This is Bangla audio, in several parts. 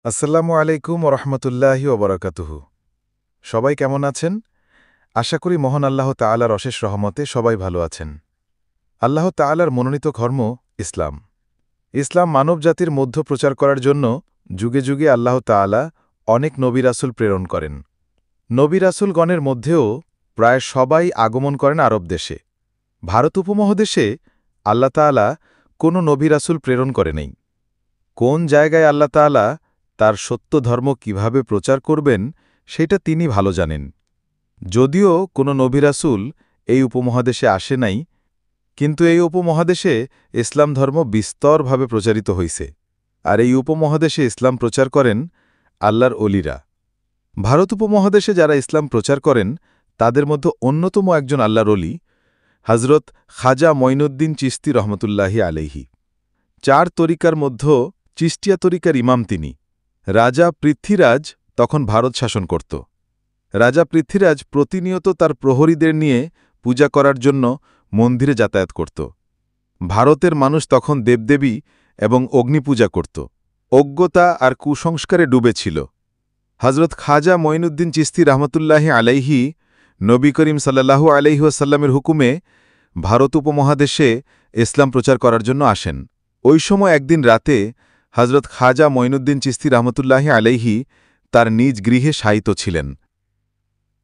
আসসালামু আলাইকুম ওরহমতুল্লাহি ওবরাকাতুহু। সবাই কেমন আছেন? আশা করি মহান আল্লাহ তাআলার অশেষ রহমতে সবাই ভালো আছেন। আল্লাহ তাআলার মনোনীত ধর্ম ইসলাম। ইসলাম মানবজাতির মধ্য প্রচার করার জন্য যুগে যুগে আল্লাহ তাআলা অনেক নবী রাসূল প্রেরণ করেন। নবী রাসূলগণের মধ্যেও প্রায় সবাই আগমন করেন আরব দেশে। ভারত উপমহাদেশে আল্লাহ তাআলা কোনো নবী রাসূল প্রেরণ করে নেই। কোন জায়গায় আল্লাহ তাআলা তার সত্য ধর্ম কিভাবে প্রচার করবেন সেটা তিনি ভালো জানেন। যদিও কোনো নবী রাসূল এই উপমহাদেশে আসে নাই, কিন্তু এই উপমহাদেশে ইসলাম ধর্ম বিস্তরভাবে প্রচারিত হইছে। আর এই উপমহাদেশে ইসলাম প্রচার করেন আল্লাহর অলিরা। ভারত উপমহাদেশে যারা ইসলাম প্রচার করেন তাদের মধ্যে অন্যতম একজন আল্লাহর অলি হজরত খাজা মঈনুদ্দিন চিশতি রহমতুল্লাহি আলাইহি। 4 তরিকার মধ্যে চিশতিয়া তরিকার ইমাম তিনি। রাজা পৃথ্বীরাজ তখন ভারত শাসন করত। রাজা পৃথ্বীরাজ প্রতিনিয়ত তার প্রহরীদের নিয়ে পূজা করার জন্য মন্দিরে যাতায়াত করত। ভারতের মানুষ তখন দেবদেবী এবং অগ্নিপূজা করত। অজ্ঞতা আর কুসংস্কারে ডুবেছিল। হজরত খাজা মঈনুদ্দিন চিশতি রহমতুল্লাহি আলাইহি নবী করিম সাল্লাল্লাহু আলাইহি ওয়াসাল্লামের হুকুমে ভারত উপমহাদেশে ইসলাম প্রচার করার জন্য আসেন। ওই সময় একদিন রাতে হজরত খাজা মঈনুদ্দিন চিশতি রহমতুল্লাহি আলাইহি তার নিজ গৃহে শায়িত ছিলেন।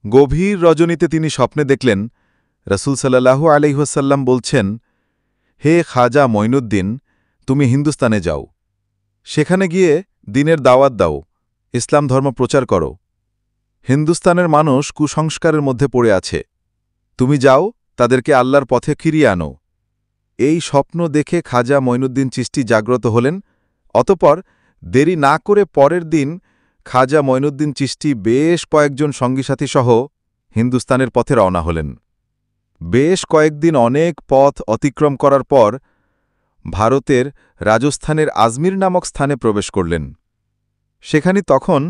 গভীর রজনীতে তিনি স্বপ্নে দেখলেন রসুল সাল্লাল্লাহু আলাইহি ওয়াসাল্লাম বলছেন, হে খাজা মঈনুদ্দিন, তুমি হিন্দুস্তানে যাও, সেখানে গিয়ে দ্বীনের দাওয়াত দাও, ইসলাম ধর্ম প্রচার করো। হিন্দুস্তানের মানুষ কুসংস্কারের মধ্যে পড়ে আছে, তুমি যাও, তাদেরকে আল্লাহর পথে ফিরিয়ে আনো। এই স্বপ্ন দেখে খাজা মঈনুদ্দিন চিশতি জাগ্রত হলেন। অতঃপর দেরি না করে পরের দিন খাজা মঈনুদ্দিন চিশতি বেশ কয়েকজন সঙ্গীসাথী সহ হিন্দুস্তানের পথে রওনা হলেন। বেশ কয়েকদিন অনেক পথ অতিক্রম করার পর ভারতের রাজস্থানের আজমির নামক স্থানে প্রবেশ করলেন। সেখানে তখন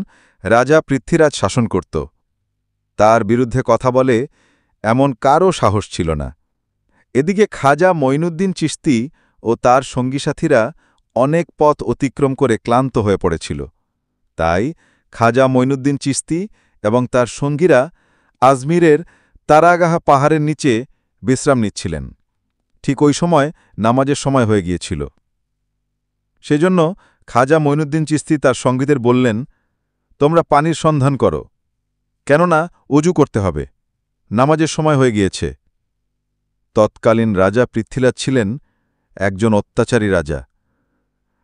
রাজা পৃথ্বীরাজ শাসন করত। তার বিরুদ্ধে কথা বলে এমন কারও সাহস ছিল না। এদিকে খাজা মঈনুদ্দিন চিশতি ও তার সঙ্গীসাথীরা অনেক পথ অতিক্রম করে ক্লান্ত হয়ে পড়েছিল। তাই খাজা মঈনুদ্দিন চিশতি এবং তার সঙ্গীরা আজমিরের তারাগাহা পাহাড়ের নিচে বিশ্রাম নিচ্ছিলেন। ঠিক ওই সময় নামাজের সময় হয়ে গিয়েছিল। সেজন্য খাজা মঈনুদ্দিন চিশতি তার সঙ্গীদের বললেন, তোমরা পানির সন্ধান করো, কেননা অজু করতে হবে, নামাজের সময় হয়ে গিয়েছে। তৎকালীন রাজা পৃথ্বীরাজ ছিলেন একজন অত্যাচারী রাজা।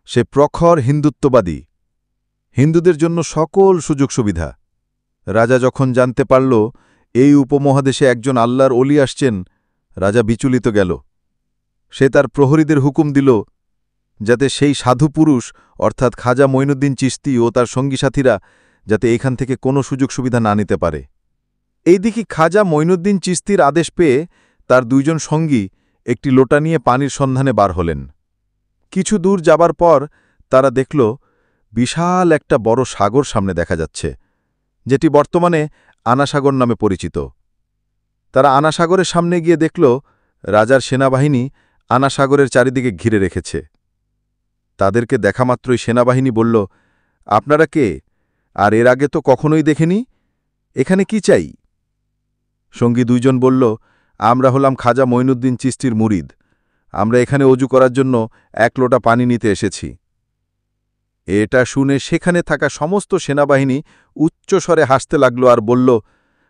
সে প্রখর হিন্দুত্ববাদী, হিন্দুদের জন্য সকল সুযোগ সুবিধা। রাজা যখন জানতে পারল এই উপমহাদেশে একজন আল্লাহর অলি আসছেন, রাজা বিচলিত গেল। সে তার প্রহরীদের হুকুম দিল যাতে সেই সাধু পুরুষ অর্থাৎ খাজা মঈনুদ্দিন চিশতি ও তার সঙ্গী সাথীরা যাতে এখান থেকে কোনো সুযোগ সুবিধা না নিতে পারে। এইদিকে খাজা মঈনুদ্দিন চিশতির আদেশ পেয়ে তার 2 জন সঙ্গী একটি লোটা নিয়ে পানির সন্ধানে বার হলেন। কিছু দূর যাবার পর তারা দেখল বিশাল একটা বড় সাগর সামনে দেখা যাচ্ছে, যেটি বর্তমানে আনাসাগর নামে পরিচিত। তারা আনাসাগরের সামনে গিয়ে দেখল রাজার সেনাবাহিনী আনাসাগরের চারিদিকে ঘিরে রেখেছে। তাদেরকে দেখামাত্রই সেনাবাহিনী বলল, আপনারা কে, আর এর আগে তো কখনোই দেখেনি, এখানে কি চাই? সঙ্গী 2 জন বলল, আমরা হলাম খাজা মঈনুদ্দিন চিশতির মুরিদ, আমরা এখানে অজু করার জন্য 1 লোটা পানি নিতে এসেছি। এটা শুনে সেখানে থাকা সমস্ত সেনাবাহিনী উচ্চস্বরে হাসতে লাগল আর বলল,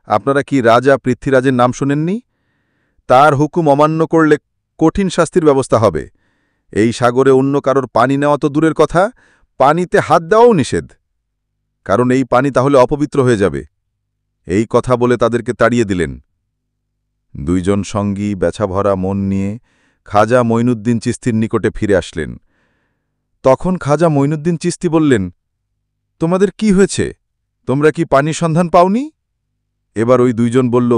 আপনারা কি রাজা পৃথ্বীরাজের নাম শোনেননি? তার হুকুম অমান্য করলে কঠিন শাস্তির ব্যবস্থা হবে। এই সাগরে অন্য কারোর পানি নেওয়া তো দূরের কথা, পানিতে হাত দেওয়াও নিষেধ, কারণ এই পানি তাহলে অপবিত্র হয়ে যাবে। এই কথা বলে তাদেরকে তাড়িয়ে দিলেন। 2 জন সঙ্গী ব্যথাভরা মন নিয়ে খাজা মঈনুদ্দিন চিশতির নিকটে ফিরে আসলেন। তখন খাজা মঈনুদ্দিন চিশতি বললেন, তোমাদের কি হয়েছে, তোমরা কি পানির সন্ধান পাওনি? এবার ওই 2 জন বলল,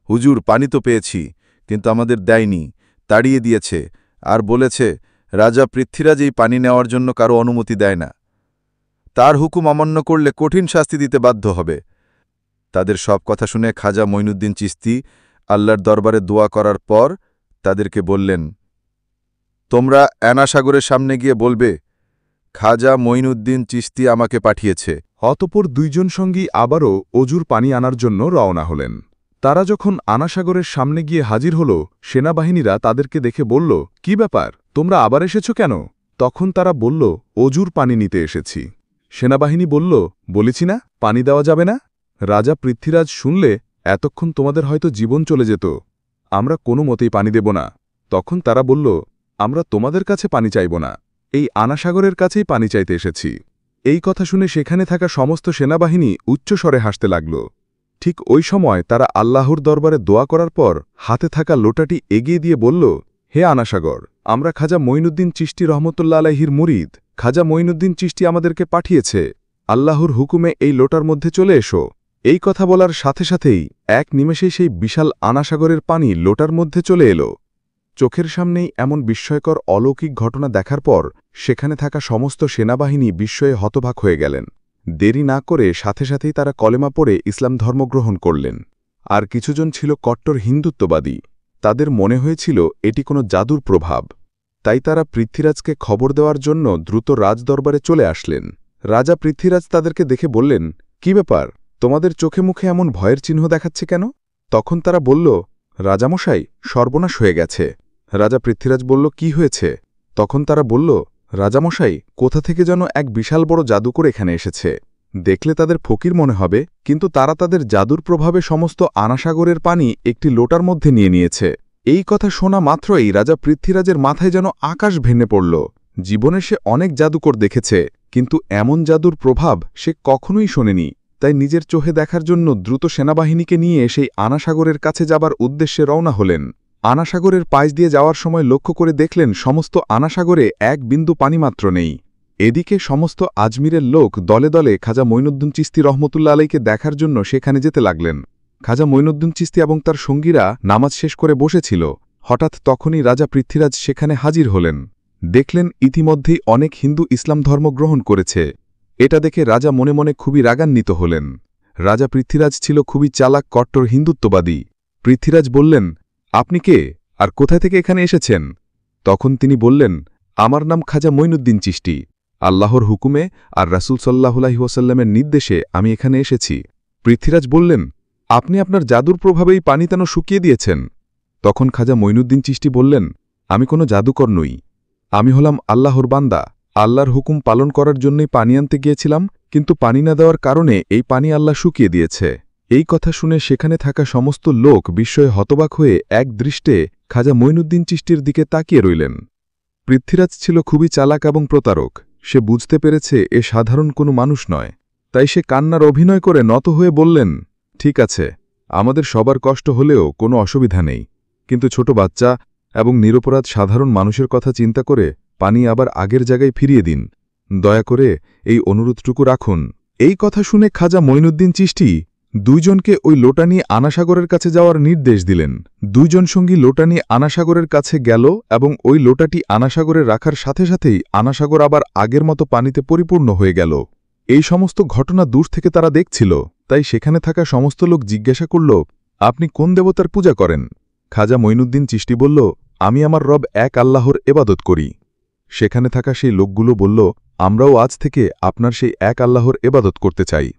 হুজুর, পানি তো পেয়েছি, কিন্তু আমাদের দেয়নি, তাড়িয়ে দিয়েছে, আর বলেছে রাজা পৃথ্বীরাজ এই পানি নেওয়ার জন্য কারো অনুমতি দেয় না, তার হুকুম অমান্য করলে কঠিন শাস্তি দিতে বাধ্য হবে। তাদের সব কথা শুনে খাজা মঈনুদ্দিন চিশতি আল্লাহর দরবারে দোয়া করার পর তাদেরকে বললেন, তোমরা আনাসাগরের সামনে গিয়ে বলবে খাজা মঈনুদ্দিন চিশতি আমাকে পাঠিয়েছে। অতঃপর দুইজন সঙ্গী আবারও অজুর পানি আনার জন্য রওনা হলেন। তারা যখন আনাসাগরের সামনে গিয়ে হাজির হল, সেনাবাহিনীরা তাদেরকে দেখে বলল, কি ব্যাপার, তোমরা আবার এসেছ কেন? তখন তারা বলল, অজুর পানি নিতে এসেছি। সেনাবাহিনী বলল, বলেছি না পানি দেওয়া যাবে না? রাজা পৃথ্বীরাজ শুনলে, এতক্ষণ তোমাদের হয়তো জীবন চলে যেত, আমরা কোনো মতেই পানি দেব না। তখন তারা বলল, আমরা তোমাদের কাছে পানি চাইব না, এই আনাসাগরের কাছেই পানি চাইতে এসেছি। এই কথা শুনে সেখানে থাকা সমস্ত সেনাবাহিনী উচ্চস্বরে হাসতে লাগল। ঠিক ওই সময় তারা আল্লাহর দরবারে দোয়া করার পর হাতে থাকা লোটাটি এগিয়ে দিয়ে বলল, হে আনাসাগর, আমরা খাজা মঈনুদ্দিন চিশতি রহমতুল্লাহ আলাইহির মুরিদ, খাজা মঈনুদ্দিন চিশতি আমাদেরকে পাঠিয়েছে, আল্লাহর হুকুমে এই লোটার মধ্যে চলে এসো। এই কথা বলার সাথে সাথেই এক নিমেষেই সেই বিশাল আনাসাগরের পানি লোটার মধ্যে চলে এলো। চোখের সামনেই এমন বিস্ময়কর অলৌকিক ঘটনা দেখার পর সেখানে থাকা সমস্ত সেনাবাহিনী বিস্ময়ে হতবাক হয়ে গেলেন। দেরি না করে সাথে সাথেই তারা কলেমা পড়ে ইসলাম ধর্মগ্রহণ করলেন। আর কিছুজন ছিল কট্টর হিন্দুত্ববাদী, তাদের মনে হয়েছিল এটি কোনো জাদুর প্রভাব। তাই তারা পৃথ্বীরাজকে খবর দেওয়ার জন্য দ্রুত রাজদরবারে চলে আসলেন। রাজা পৃথ্বীরাজ তাদেরকে দেখে বললেন, কি ব্যাপার, তোমাদের চোখে মুখে এমন ভয়ের চিহ্ন দেখাচ্ছে কেন? তখন তারা বলল, রাজামশাই, সর্বনাশ হয়ে গেছে। রাজা পৃথ্বীরাজ বলল, কি হয়েছে? তখন তারা বলল, রাজামশাই, কোথা থেকে যেন এক বিশাল বড় জাদুকর এখানে এসেছে। দেখলে তাদের ফকির মনে হবে, কিন্তু তারা তাদের জাদুর প্রভাবে সমস্ত আনাসাগরের পানি একটি লোটার মধ্যে নিয়ে নিয়েছে। এই কথা শোনা মাত্রই রাজা পৃথ্বীরাজের মাথায় যেন আকাশ ভেঙে পড়ল। জীবনে সে অনেক জাদুকর দেখেছে, কিন্তু এমন জাদুর প্রভাব সে কখনোই শোনেনি। তাই নিজের চোখে দেখার জন্য দ্রুত সেনাবাহিনীকে নিয়ে সেই আনাসাগরের কাছে যাবার উদ্দেশ্যে রওনা হলেন। আনাসাগরের পাশ দিয়ে যাওয়ার সময় লক্ষ্য করে দেখলেন সমস্ত আনাসাগরে এক বিন্দু পানিমাত্র নেই। এদিকে সমস্ত আজমিরের লোক দলে দলে খাজা মঈনুদ্দিন চিশতি রহমতুল্লাহ আলাইকে দেখার জন্য সেখানে যেতে লাগলেন। খাজা মঈনুদ্দিন চিশতি এবং তার সঙ্গীরা নামাজ শেষ করে বসেছিল। হঠাৎ তখনই রাজা পৃথ্বীরাজ সেখানে হাজির হলেন। দেখলেন ইতিমধ্যেই অনেক হিন্দু ইসলাম ধর্ম গ্রহণ করেছে। এটা দেখে রাজা মনে মনে খুবই রাগান্বিত হলেন। রাজা পৃথ্বীরাজ ছিল খুবই চালাক কট্টর হিন্দুত্ববাদী। পৃথ্বীরাজ বললেন, আপনি কে, আর কোথায় থেকে এখানে এসেছেন? তখন তিনি বললেন, আমার নাম খাজা মঈনুদ্দিন চিশতি, আল্লাহর হুকুমে আর রাসূল সাল্লাল্লাহু আলাইহি ওয়াসাল্লামের নির্দেশে আমি এখানে এসেছি। পৃথ্বীরাজ বললেন, আপনি আপনার জাদুর প্রভাবেই পানি তেন শুকিয়ে দিয়েছেন। তখন খাজা মঈনুদ্দিন চিশতি বললেন, আমি কোনো জাদুকর নই, আমি হলাম আল্লাহর বান্দা। আল্লাহর হুকুম পালন করার জন্যই পানি আনতে গিয়েছিলাম, কিন্তু পানি না দেওয়ার কারণে এই পানি আল্লাহ শুকিয়ে দিয়েছে। এই কথা শুনে সেখানে থাকা সমস্ত লোক বিস্ময়ে হতবাক হয়ে এক দৃষ্টে খাজা মঈনুদ্দিন চিশতির দিকে তাকিয়ে রইলেন। পৃথ্বীরাজ ছিল খুবই চালাক এবং প্রতারক। সে বুঝতে পেরেছে এ সাধারণ কোনো মানুষ নয়। তাই সে কান্নার অভিনয় করে নত হয়ে বললেন, ঠিক আছে, আমাদের সবার কষ্ট হলেও কোনো অসুবিধা নেই, কিন্তু ছোট বাচ্চা এবং নিরপরাধ সাধারণ মানুষের কথা চিন্তা করে পানি আবার আগের জায়গায় ফিরিয়ে দিন, দয়া করে এই অনুরোধটুকু রাখুন। এই কথা শুনে খাজা মঈনুদ্দিন চিশতি দুইজনকে ওই লোটা নিয়ে আনাসাগরের কাছে যাওয়ার নির্দেশ দিলেন। দুইজন সঙ্গী লোটা নিয়ে আনাসাগরের কাছে গেল এবং ওই লোটাটি আনাসাগরে রাখার সাথে সাথেই আনাসাগর আবার আগের মতো পানিতে পরিপূর্ণ হয়ে গেল। এই সমস্ত ঘটনা দূর থেকে তারা দেখছিল, তাই সেখানে থাকা সমস্ত লোক জিজ্ঞাসা করল, আপনি কোন দেবতার পূজা করেন? খাজা মঈনুদ্দিন চিশতি বলল, আমি আমার রব এক আল্লাহর এবাদত করি। সেখানে থাকা সেই লোকগুলো বলল, আমরাও আজ থেকে আপনার সেই এক আল্লাহর এবাদত করতে চাই।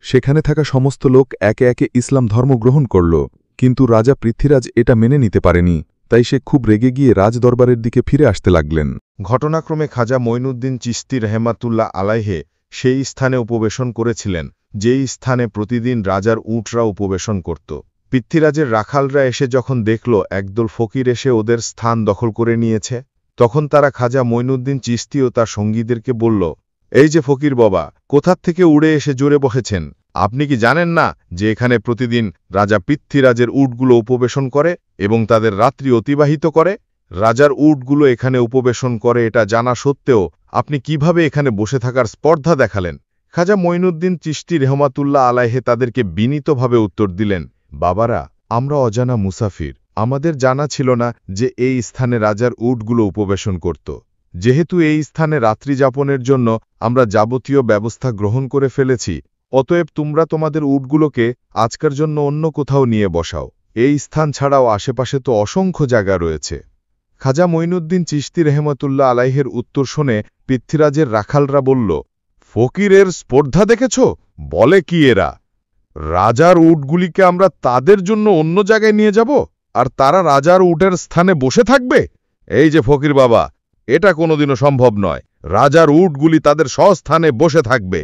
সেখানে থাকা সমস্ত লোক একে একে ইসলাম ধর্ম গ্রহণ করল, কিন্তু রাজা পৃথ্বীরাজ এটা মেনে নিতে পারেনি। তাই সে খুব রেগে গিয়ে রাজদরবারের দিকে ফিরে আসতে লাগলেন। ঘটনাক্রমে খাজা মঈনুদ্দিন চিশতি রহমাতুল্লাহ আলাইহে সেই স্থানে উপবেশন করেছিলেন যেই স্থানে প্রতিদিন রাজার উটরা উপবেশন করত। পৃথ্বীরাজের রাখালরা এসে যখন দেখল একদল ফকির এসে ওদের স্থান দখল করে নিয়েছে, তখন তারা খাজা মঈনুদ্দিন চিশতি ও তার সঙ্গীদেরকে বলল, এই যে ফকির বাবা, কোথার থেকে উড়ে এসে জোরে বসেছেন? আপনি কি জানেন না যে এখানে প্রতিদিন রাজা পৃথ্বীরাজের উটগুলো উপবেশন করে এবং তাদের রাত্রি অতিবাহিত করে? রাজার উটগুলো এখানে উপবেশন করে এটা জানা সত্ত্বেও আপনি কিভাবে এখানে বসে থাকার স্পর্ধা দেখালেন? খাজা মঈনুদ্দিন চিশতি রহমাতুল্লাহ আলাইহে তাদেরকে বিনীতভাবে উত্তর দিলেন, বাবারা, আমরা অজানা মুসাফির, আমাদের জানা ছিল না যে এই স্থানে রাজার উটগুলো উপবেশন করত। যেহেতু এই স্থানে রাত্রি যাপনের জন্য আমরা যাবতীয় ব্যবস্থা গ্রহণ করে ফেলেছি, অতএব তোমরা তোমাদের উটগুলোকে আজকের জন্য অন্য কোথাও নিয়ে বসাও। এই স্থান ছাড়াও আশেপাশে তো অসংখ্য জায়গা রয়েছে। খাজা মঈনুদ্দিন চিশতি রহমতুল্লাহ আলাইহের উত্তর শুনে পৃথ্বীরাজের রাখালরা বলল, ফকিরের স্পর্ধা দেখেছ? বলে কি এরা? রাজার উটগুলিকে আমরা তাদের জন্য অন্য জায়গায় নিয়ে যাব, আর তারা রাজার উটের স্থানে বসে থাকবে? এই যে ফকির বাবা, এটা কোনোদিনও সম্ভব নয়। রাজার উটগুলি তাদের স্বস্থানে বসে থাকবে।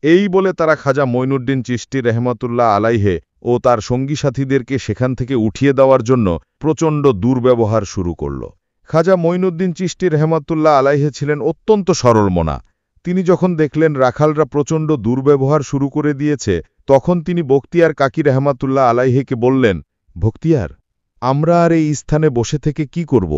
এই বলে তারা খাজা মঈনুদ্দিন চিশতি রহমতুল্লাহ আলাইহে ও তার সঙ্গী সাথীদেরকে সেখান থেকে উঠিয়ে দেওয়ার জন্য প্রচণ্ড দুর্ব্যবহার শুরু করল। খাজা মঈনুদ্দিন চিশতি রহমতুল্লাহ আলাইহে ছিলেন অত্যন্ত সরলমনা। তিনি যখন দেখলেন রাখালরা প্রচণ্ড দুর্ব্যবহার শুরু করে দিয়েছে, তখন তিনি বখতিয়ার কাকি রহমতুল্লাহ আলাইহেকে বললেন, বখতিয়ার, আমরা আর এই স্থানে বসে থেকে কি করব?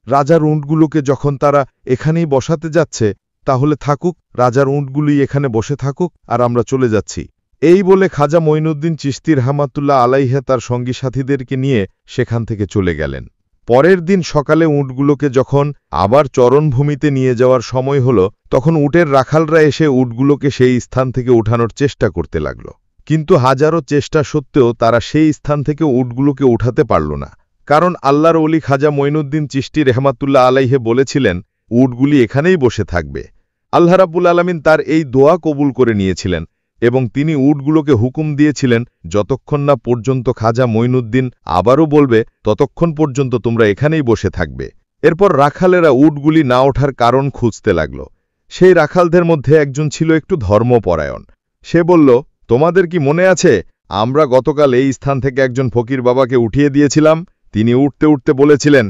রাজার উঁটগুলোকে যখন তারা এখানেই বসাতে যাচ্ছে, তাহলে থাকুক, রাজার উঁটগুলি এখানে বসে থাকুক, আর আমরা চলে যাচ্ছি। এই বলে খাজা মঈনুদ্দিন চিশতি রহমতুল্লাহ আলাইহে তার সঙ্গী সাথীদেরকে নিয়ে সেখান থেকে চলে গেলেন। পরের দিন সকালে উঁটগুলোকে যখন আবার চরণভূমিতে নিয়ে যাওয়ার সময় হল, তখন উটের রাখালরা এসে উটগুলোকে সেই স্থান থেকে উঠানোর চেষ্টা করতে লাগল। কিন্তু হাজারো চেষ্টা সত্ত্বেও তারা সেই স্থান থেকে উটগুলোকে উঠাতে পারল না। কারণ আল্লাহর ওলি খাজা মঈনুদ্দিন চিশতি রহমতুল্লাহ আলাইহে বলেছিলেন, উটগুলি এখানেই বসে থাকবে। আল্লাহ রাব্বুল আলামিন তার এই দোয়া কবুল করে নিয়েছিলেন এবং তিনি উটগুলোকে হুকুম দিয়েছিলেন, যতক্ষণ না পর্যন্ত খাজা মঈনুদ্দিন আবারও বলবে, ততক্ষণ পর্যন্ত তোমরা এখানেই বসে থাকবে। এরপর রাখালেরা উটগুলি না ওঠার কারণ খুঁজতে লাগল। সেই রাখালদের মধ্যে একজন ছিল একটু ধর্মপরায়ণ। সে বলল, তোমাদের কি মনে আছে, আমরা গতকাল এই স্থান থেকে একজন ফকির বাবাকে উঠিয়ে দিয়েছিলাম? তিনি উঠতে উঠতে বলেছিলেন,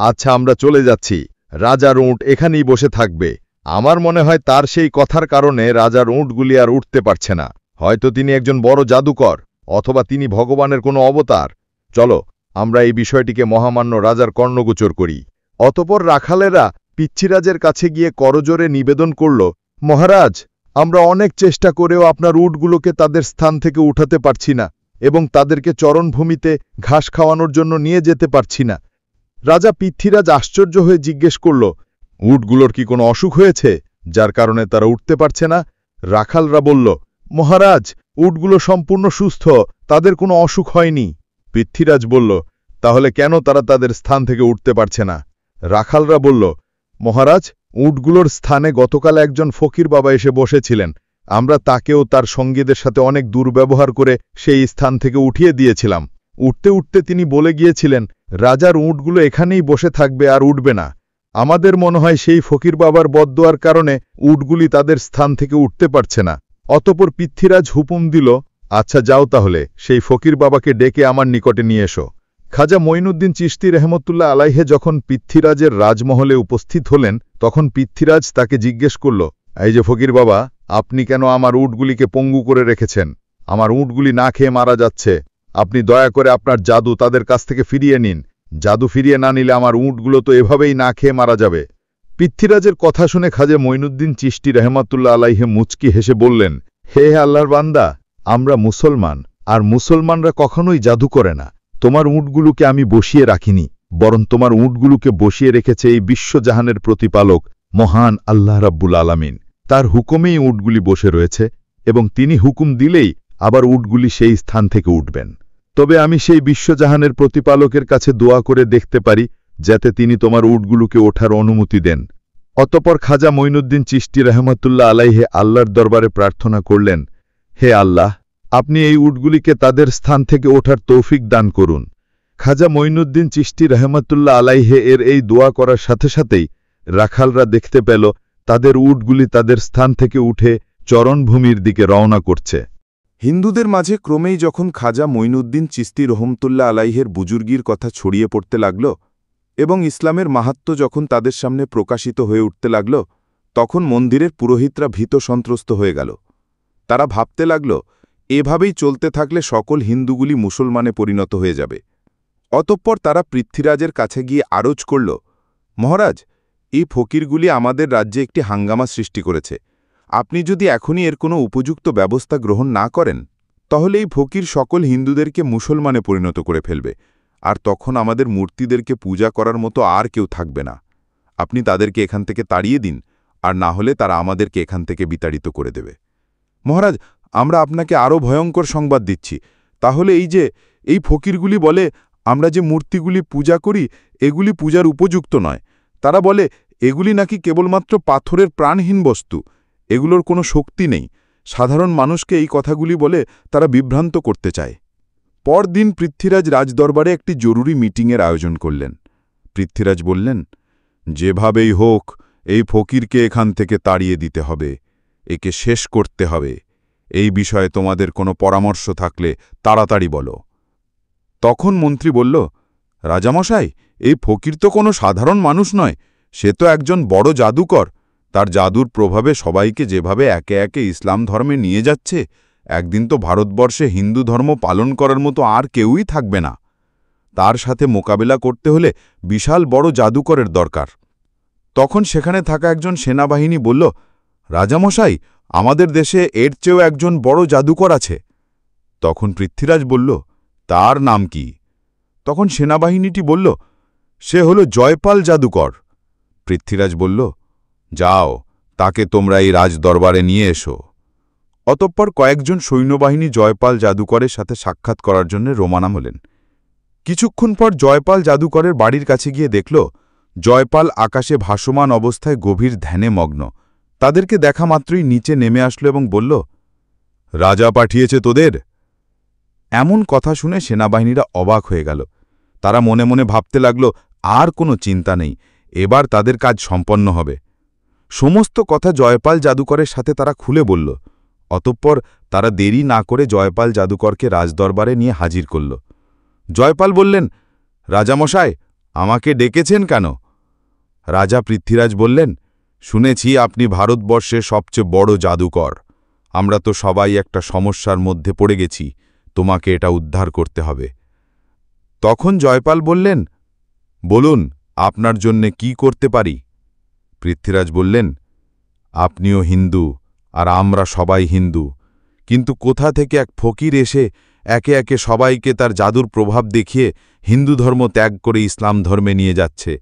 আচ্ছা আমরা চলে যাচ্ছি, রাজার উঁট এখানেই বসে থাকবে। আমার মনে হয় তার সেই কথার কারণে রাজার উঁটগুলি আর উঠতে পারছে না। হয়তো তিনি একজন বড় জাদুকর, অথবা তিনি ভগবানের কোনো অবতার। চলো, আমরা এই বিষয়টিকে মহামান্য রাজার কর্ণগোচর করি। অতপর রাখালেরা পৃথ্বীরাজের কাছে গিয়ে করজোরে নিবেদন করল, মহারাজ, আমরা অনেক চেষ্টা করেও আপনার উটগুলোকে তাদের স্থান থেকে উঠাতে পারছি না এবং তাদেরকে চরণভূমিতে ঘাস খাওয়ানোর জন্য নিয়ে যেতে পারছি না। রাজা পৃথ্বীরাজ আশ্চর্য হয়ে জিজ্ঞেস করল, উটগুলোর কি কোনো অসুখ হয়েছে যার কারণে তারা উঠতে পারছে না? রাখালরা বলল, মহারাজ, উটগুলো সম্পূর্ণ সুস্থ, তাদের কোনো অসুখ হয়নি। পৃথ্বীরাজ বলল, তাহলে কেন তারা তাদের স্থান থেকে উঠতে পারছে না? রাখালরা বলল, মহারাজ, উটগুলোর স্থানে গতকাল একজন ফকির বাবা এসে বসেছিলেন। আমরা তাকেও তার সঙ্গীদের সাথে অনেক দুর্ব্যবহার করে সেই স্থান থেকে উঠিয়ে দিয়েছিলাম। উঠতে উঠতে তিনি বলে গিয়েছিলেন, রাজার উটগুলো এখানেই বসে থাকবে আর উঠবে না। আমাদের মনে হয় সেই ফকির বাবার বদদোয়ার কারণে উটগুলি তাদের স্থান থেকে উঠতে পারছে না। অতপর পৃথ্বীরাজ হুকুম দিল, আচ্ছা যাও তাহলে, সেই ফকির বাবাকে ডেকে আমার নিকটে নিয়ে এসো। খাজা মঈনুদ্দিন চিশতি রহমতুল্লাহ আলাইহে যখন পৃথ্বীরাজের রাজমহলে উপস্থিত হলেন, তখন পৃথ্বীরাজ তাকে জিজ্ঞেস করল, এই যে ফকির বাবা, আপনি কেন আমার উটগুলিকে পঙ্গু করে রেখেছেন? আমার উটগুলি না খেয়ে মারা যাচ্ছে। আপনি দয়া করে আপনার জাদু তাদের কাছ থেকে ফিরিয়ে নিন। জাদু ফিরিয়ে না নিলে আমার উটগুলো তো এভাবেই না খেয়ে মারা যাবে। পৃথ্বীরাজের কথা শুনে খাজা মঈনুদ্দিন চিশতি রহমতুল্লাহ আলাইহে মুচকি হেসে বললেন, হে আল্লাহর বান্দা, আমরা মুসলমান, আর মুসলমানরা কখনোই জাদু করে না। তোমার উটগুলোকে আমি বসিয়ে রাখিনি, বরং তোমার উটগুলোকে বসিয়ে রেখেছে এই বিশ্বজাহানের প্রতিপালক মহান আল্লাহ রাব্বুল আলামিন। তার হুকুমেই উটগুলি বসে রয়েছে এবং তিনি হুকুম দিলেই আবার উটগুলি সেই স্থান থেকে উঠবেন। তবে আমি সেই বিশ্বজাহানের প্রতিপালকের কাছে দোয়া করে দেখতে পারি যাতে তিনি তোমার উটগুলোকে ওঠার অনুমতি দেন। অতপর খাজা মঈনুদ্দিন চিশতি রহমতুল্লাহ আলাইহে আল্লাহর দরবারে প্রার্থনা করলেন, হে আল্লাহ, আপনি এই উটগুলিকে তাদের স্থান থেকে ওঠার তৌফিক দান করুন। খাজা মঈনুদ্দিন চিশতি রহমতুল্লাহ আলাইহে এর এই দোয়া করার সাথে সাথেই রাখালরা দেখতে পেল তাদের উটগুলি তাদের স্থান থেকে উঠে চরণভূমির দিকে রওনা করছে। হিন্দুদের মাঝে ক্রমেই যখন খাজা মঈনুদ্দিন চিশতি রহমতুল্লাহ আলাইহের বুজুর্গির কথা ছড়িয়ে পড়তে লাগল এবং ইসলামের মাহাত্ম্য যখন তাদের সামনে প্রকাশিত হয়ে উঠতে লাগল, তখন মন্দিরের পুরোহিতরা ভীত সন্ত্রস্ত হয়ে গেল। তারা ভাবতে লাগল, এভাবেই চলতে থাকলে সকল হিন্দুগুলি মুসলমানে পরিণত হয়ে যাবে। অতঃপর তারা পৃথ্বীরাজের কাছে গিয়ে আরজ করল, মহারাজ, এই ফকিরগুলি আমাদের রাজ্যে একটি হাঙ্গামা সৃষ্টি করেছে। আপনি যদি এখনই এর কোনো উপযুক্ত ব্যবস্থা গ্রহণ না করেন, তাহলে এই ফকির সকল হিন্দুদেরকে মুসলমানে পরিণত করে ফেলবে, আর তখন আমাদের মূর্তিদেরকে পূজা করার মতো আর কেউ থাকবে না। আপনি তাদেরকে এখান থেকে তাড়িয়ে দিন, আর না হলে তারা আমাদেরকে এখান থেকে বিতাড়িত করে দেবে। মহারাজ, আমরা আপনাকে আরও ভয়ঙ্কর সংবাদ দিচ্ছি। তাহলে এই ফকিরগুলি বলে আমরা যে মূর্তিগুলি পূজা করি এগুলি পূজার উপযুক্ত নয়। তারা বলে এগুলি নাকি কেবলমাত্র পাথরের প্রাণহীন বস্তু, এগুলোর কোনো শক্তি নেই। সাধারণ মানুষকে এই কথাগুলি বলে তারা বিভ্রান্ত করতে চায়। পরদিন পৃথ্বীরাজ রাজদরবারে একটি জরুরি মিটিংয়ের আয়োজন করলেন। পৃথ্বীরাজ বললেন, যেভাবেই হোক এই ফকিরকে এখান থেকে তাড়িয়ে দিতে হবে, একে শেষ করতে হবে। এই বিষয়ে তোমাদের কোনো পরামর্শ থাকলে তাড়াতাড়ি বলো। তখন মন্ত্রী বলল, রাজামশাই, এই ফকির তো কোনো সাধারণ মানুষ নয়, সে তো একজন বড় জাদুকর। তার জাদুর প্রভাবে সবাইকে যেভাবে একে একে ইসলাম ধর্মে নিয়ে যাচ্ছে, একদিন তো ভারতবর্ষে হিন্দু ধর্ম পালন করার মতো আর কেউই থাকবে না। তার সাথে মোকাবিলা করতে হলে বিশাল বড় জাদুকরের দরকার। তখন সেখানে থাকা একজন সেনাবাহিনী বলল, রাজামশাই, আমাদের দেশে এর চেয়েও একজন বড় জাদুকর আছে। তখন পৃথ্বীরাজ বলল, তার নাম কি? তখন সেনাবাহিনীটি বলল, সে হল জয়পাল জাদুকর। পৃথ্বীরাজ বলল, যাও, তাকে তোমরা এই রাজদরবারে নিয়ে এসো। অতঃপর কয়েকজন সৈন্যবাহিনী জয়পাল জাদুকরের সাথে সাক্ষাৎ করার জন্য রওনা হলেন। কিছুক্ষণ পর জয়পাল জাদুকরের বাড়ির কাছে গিয়ে দেখল, জয়পাল আকাশে ভাসমান অবস্থায় গভীর ধ্যানে মগ্ন। তাদেরকে দেখা মাত্রই নিচে নেমে আসলো এবং বলল, রাজা পাঠিয়েছে তোদের? এমন কথা শুনে সেনাবাহিনীরা অবাক হয়ে গেল। তারা মনে মনে ভাবতে লাগল, আর কোনো চিন্তা নেই, এবার তাদের কাজ সম্পন্ন হবে। সমস্ত কথা জয়পাল জাদুকরের সাথে তারা খুলে বলল। অতঃপর তারা দেরি না করে জয়পাল জাদুকরকে রাজদরবারে নিয়ে হাজির করল। জয়পাল বললেন, রাজামশাই, আমাকে ডেকেছেন কেন? রাজা পৃথ্বীরাজ বললেন, শুনেছি আপনি ভারতবর্ষের সবচেয়ে বড় জাদুকর। আমরা তো সবাই একটা সমস্যার মধ্যে পড়ে গেছি, তোমাকে এটা উদ্ধার করতে হবে। তখন জয়পাল বললেন, বলুন, আপনার জন্যে কি করতে পারি? পৃথ্বীরাজ বললেন, আপনিও হিন্দু আর আমরা সবাই হিন্দু, কিন্তু কোথা থেকে এক ফকির এসে একে একে সবাইকে তার জাদুর প্রভাব দেখিয়ে হিন্দু ধর্ম ত্যাগ করে ইসলাম ধর্মে নিয়ে যাচ্ছে।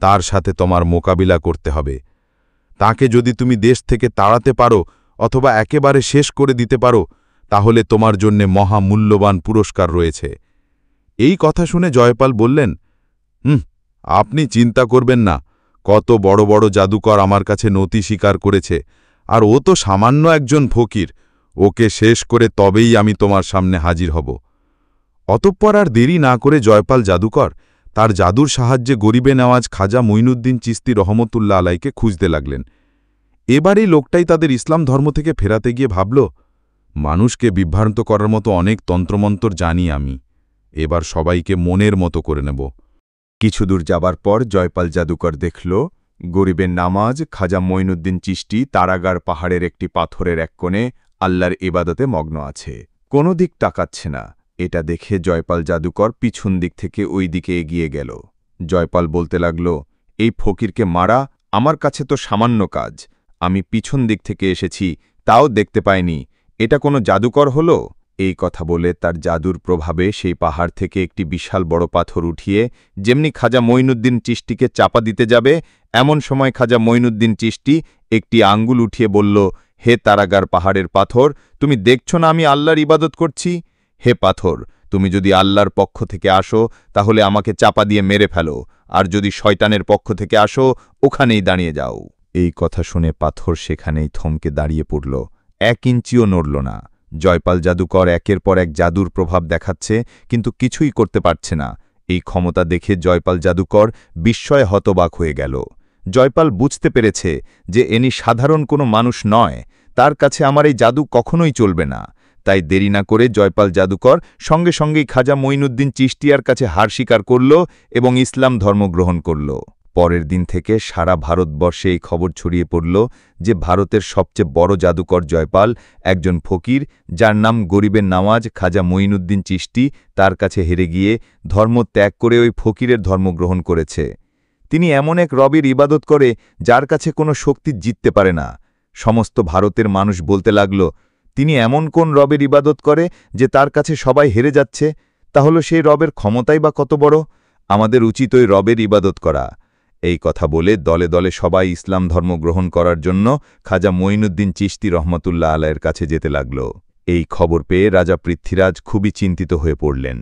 তার সাথে তোমার মোকাবিলা করতে হবে। তাকে যদি তুমি দেশ থেকে তাড়াতে পারো অথবা একেবারে শেষ করে দিতে পারো, তাহলে তোমার জন্যে মহামূল্যবান পুরস্কার রয়েছে। এই কথা শুনে জয়পাল বললেন, আপনি চিন্তা করবেন না, কত বড় বড় জাদুকর আমার কাছে নতি স্বীকার করেছে, আর ও তো সামান্য একজন ফকির। ওকে শেষ করে তবেই আমি তোমার সামনে হাজির হব। অতঃপর আর দেরি না করে জয়পাল জাদুকর তার জাদুর সাহায্যে গরিবে নেওয়াজ খাজা মঈনুদ্দিন চিশতি রহমতুল্লাহ আলাইকে খুঁজতে লাগলেন। এবার এই লোকটাই তাদের ইসলাম ধর্ম থেকে ফেরাতে গিয়ে ভাবল, মানুষকে বিভ্রান্ত করার মতো অনেক তন্ত্রমন্ত্র জানি আমি, এবার সবাইকে মনের মতো করে নেব। কিছুদূর যাবার পর জয়পাল জাদুকর দেখল, গরিবের নামাজ খাজা মঈনুদ্দিন চিশতি তারাগার পাহাড়ের একটি পাথরের এক কোণে আল্লাহর ইবাদতে মগ্ন আছে, কোনো দিক তাকাচ্ছে না। এটা দেখে জয়পাল জাদুকর পিছন দিক থেকে ওই দিকে এগিয়ে গেল। জয়পাল বলতে লাগল, এই ফকিরকে মারা আমার কাছে তো সামান্য কাজ। আমি পিছন দিক থেকে এসেছি, তাও দেখতে পাইনি, এটা কোনো জাদুকর হলো? এই কথা বলে তার জাদুর প্রভাবে সেই পাহাড় থেকে একটি বিশাল বড় পাথর উঠিয়ে যেমনি খাজা মঈনুদ্দিন চিশতিকে চাপা দিতে যাবে, এমন সময় খাজা মঈনুদ্দিন চিশতি একটি আঙ্গুল উঠিয়ে বলল, হে তারাগার পাহাড়ের পাথর, তুমি দেখছ না আমি আল্লাহর ইবাদত করছি? হে পাথর, তুমি যদি আল্লাহর পক্ষ থেকে আসো তাহলে আমাকে চাপা দিয়ে মেরে ফেলো, আর যদি শয়তানের পক্ষ থেকে আসো ওখানেই দাঁড়িয়ে যাও। এই কথা শুনে পাথর সেখানেই থমকে দাঁড়িয়ে পড়ল, 1 ইঞ্চিও নড়ল না। জয়পাল জাদুকর একের পর এক জাদুর প্রভাব দেখাচ্ছে, কিন্তু কিছুই করতে পারছে না। এই ক্ষমতা দেখে জয়পাল জাদুকর বিস্ময়ে হতবাক হয়ে গেল। জয়পাল বুঝতে পেরেছে যে এনি সাধারণ কোনো মানুষ নয়, তার কাছে আমার এই জাদু কখনোই চলবে না। তাই দেরি না করে জয়পাল জাদুকর সঙ্গে সঙ্গেই খাজা মঈনুদ্দিন চিশতিয়ার কাছে হার স্বীকার করল এবং ইসলাম ধর্ম গ্রহণ করল। পরের দিন থেকে সারা ভারতবর্ষে এই খবর ছড়িয়ে পড়ল যে ভারতের সবচেয়ে বড় জাদুকর জয়পাল একজন ফকির, যার নাম গরিবের নামাজ খাজা মঈনুদ্দিন চিশতি, তার কাছে হেরে গিয়ে ধর্ম ত্যাগ করে ওই ফকিরের ধর্ম গ্রহণ করেছে। তিনি এমন এক রবের ইবাদত করে যার কাছে কোনো শক্তি জিততে পারে না। সমস্ত ভারতের মানুষ বলতে লাগল, তিনি এমন কোন রবের ইবাদত করে যে তার কাছে সবাই হেরে যাচ্ছে? তাহলে সেই রবের ক্ষমতাই বা কত বড়? আমাদের উচিত ওই রবের ইবাদত করা। এই কথা বলে দলে দলে সবাই ইসলাম ধর্ম গ্রহণ করার জন্য খাজা মঈনুদ্দিন চিশতি রহমতুল্লাহ আলাইয়ের কাছে যেতে লাগল। এই খবর পেয়ে রাজা পৃথ্বীরাজ খুবই চিন্তিত হয়ে পড়লেন।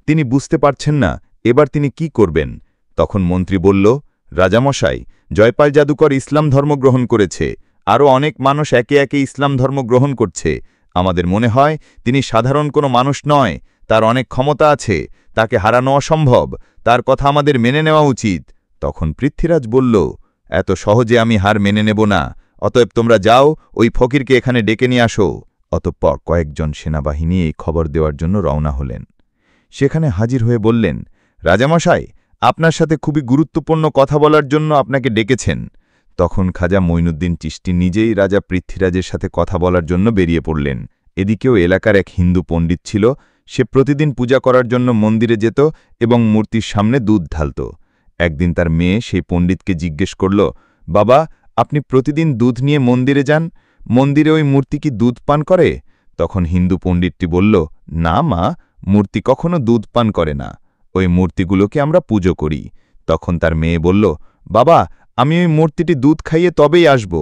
তিনি বুঝতে পারছেন না এবার তিনি কি করবেন। তখন মন্ত্রী বলল, রাজামশাই, জয়পাল জাদুকর ইসলাম ধর্ম গ্রহণ করেছে, আরও অনেক মানুষ একে একে ইসলাম ধর্ম গ্রহণ করছে। আমাদের মনে হয় তিনি সাধারণ কোনো মানুষ নয়, তার অনেক ক্ষমতা আছে, তাকে হারানো অসম্ভব, তার কথা আমাদের মেনে নেওয়া উচিত। তখন পৃথ্বীরাজ বলল, এত সহজে আমি হার মেনে নেব না, অতএব তোমরা যাও, ওই ফকিরকে এখানে ডেকে নিয়ে আসো। অতঃপর কয়েকজন সেনাবাহিনী এই খবর দেওয়ার জন্য রওনা হলেন। সেখানে হাজির হয়ে বললেন, রাজামশাই, আপনার সাথে খুবই গুরুত্বপূর্ণ কথা বলার জন্য আপনাকে ডেকেছেন। তখন খাজা মঈনুদ্দিন চিশতি নিজেই রাজা পৃথ্বীরাজের সাথে কথা বলার জন্য বেরিয়ে পড়লেন। এদিকেও এলাকার এক হিন্দু পণ্ডিত ছিল, সে প্রতিদিন পূজা করার জন্য মন্দিরে যেত এবং মূর্তির সামনে দুধ ঢালত। একদিন তার মেয়ে সেই পণ্ডিতকে জিজ্ঞেস করল, বাবা, আপনি প্রতিদিন দুধ নিয়ে মন্দিরে যান, মন্দিরে ওই মূর্তি কি দুধ পান করে? তখন হিন্দু পণ্ডিতটি বলল, না মা, মূর্তি কখনো দুধ পান করে না, ওই মূর্তিগুলোকে আমরা পুজো করি। তখন তার মেয়ে বলল, বাবা, আমি ওই মূর্তিটি দুধ খাইয়ে তবেই আসব,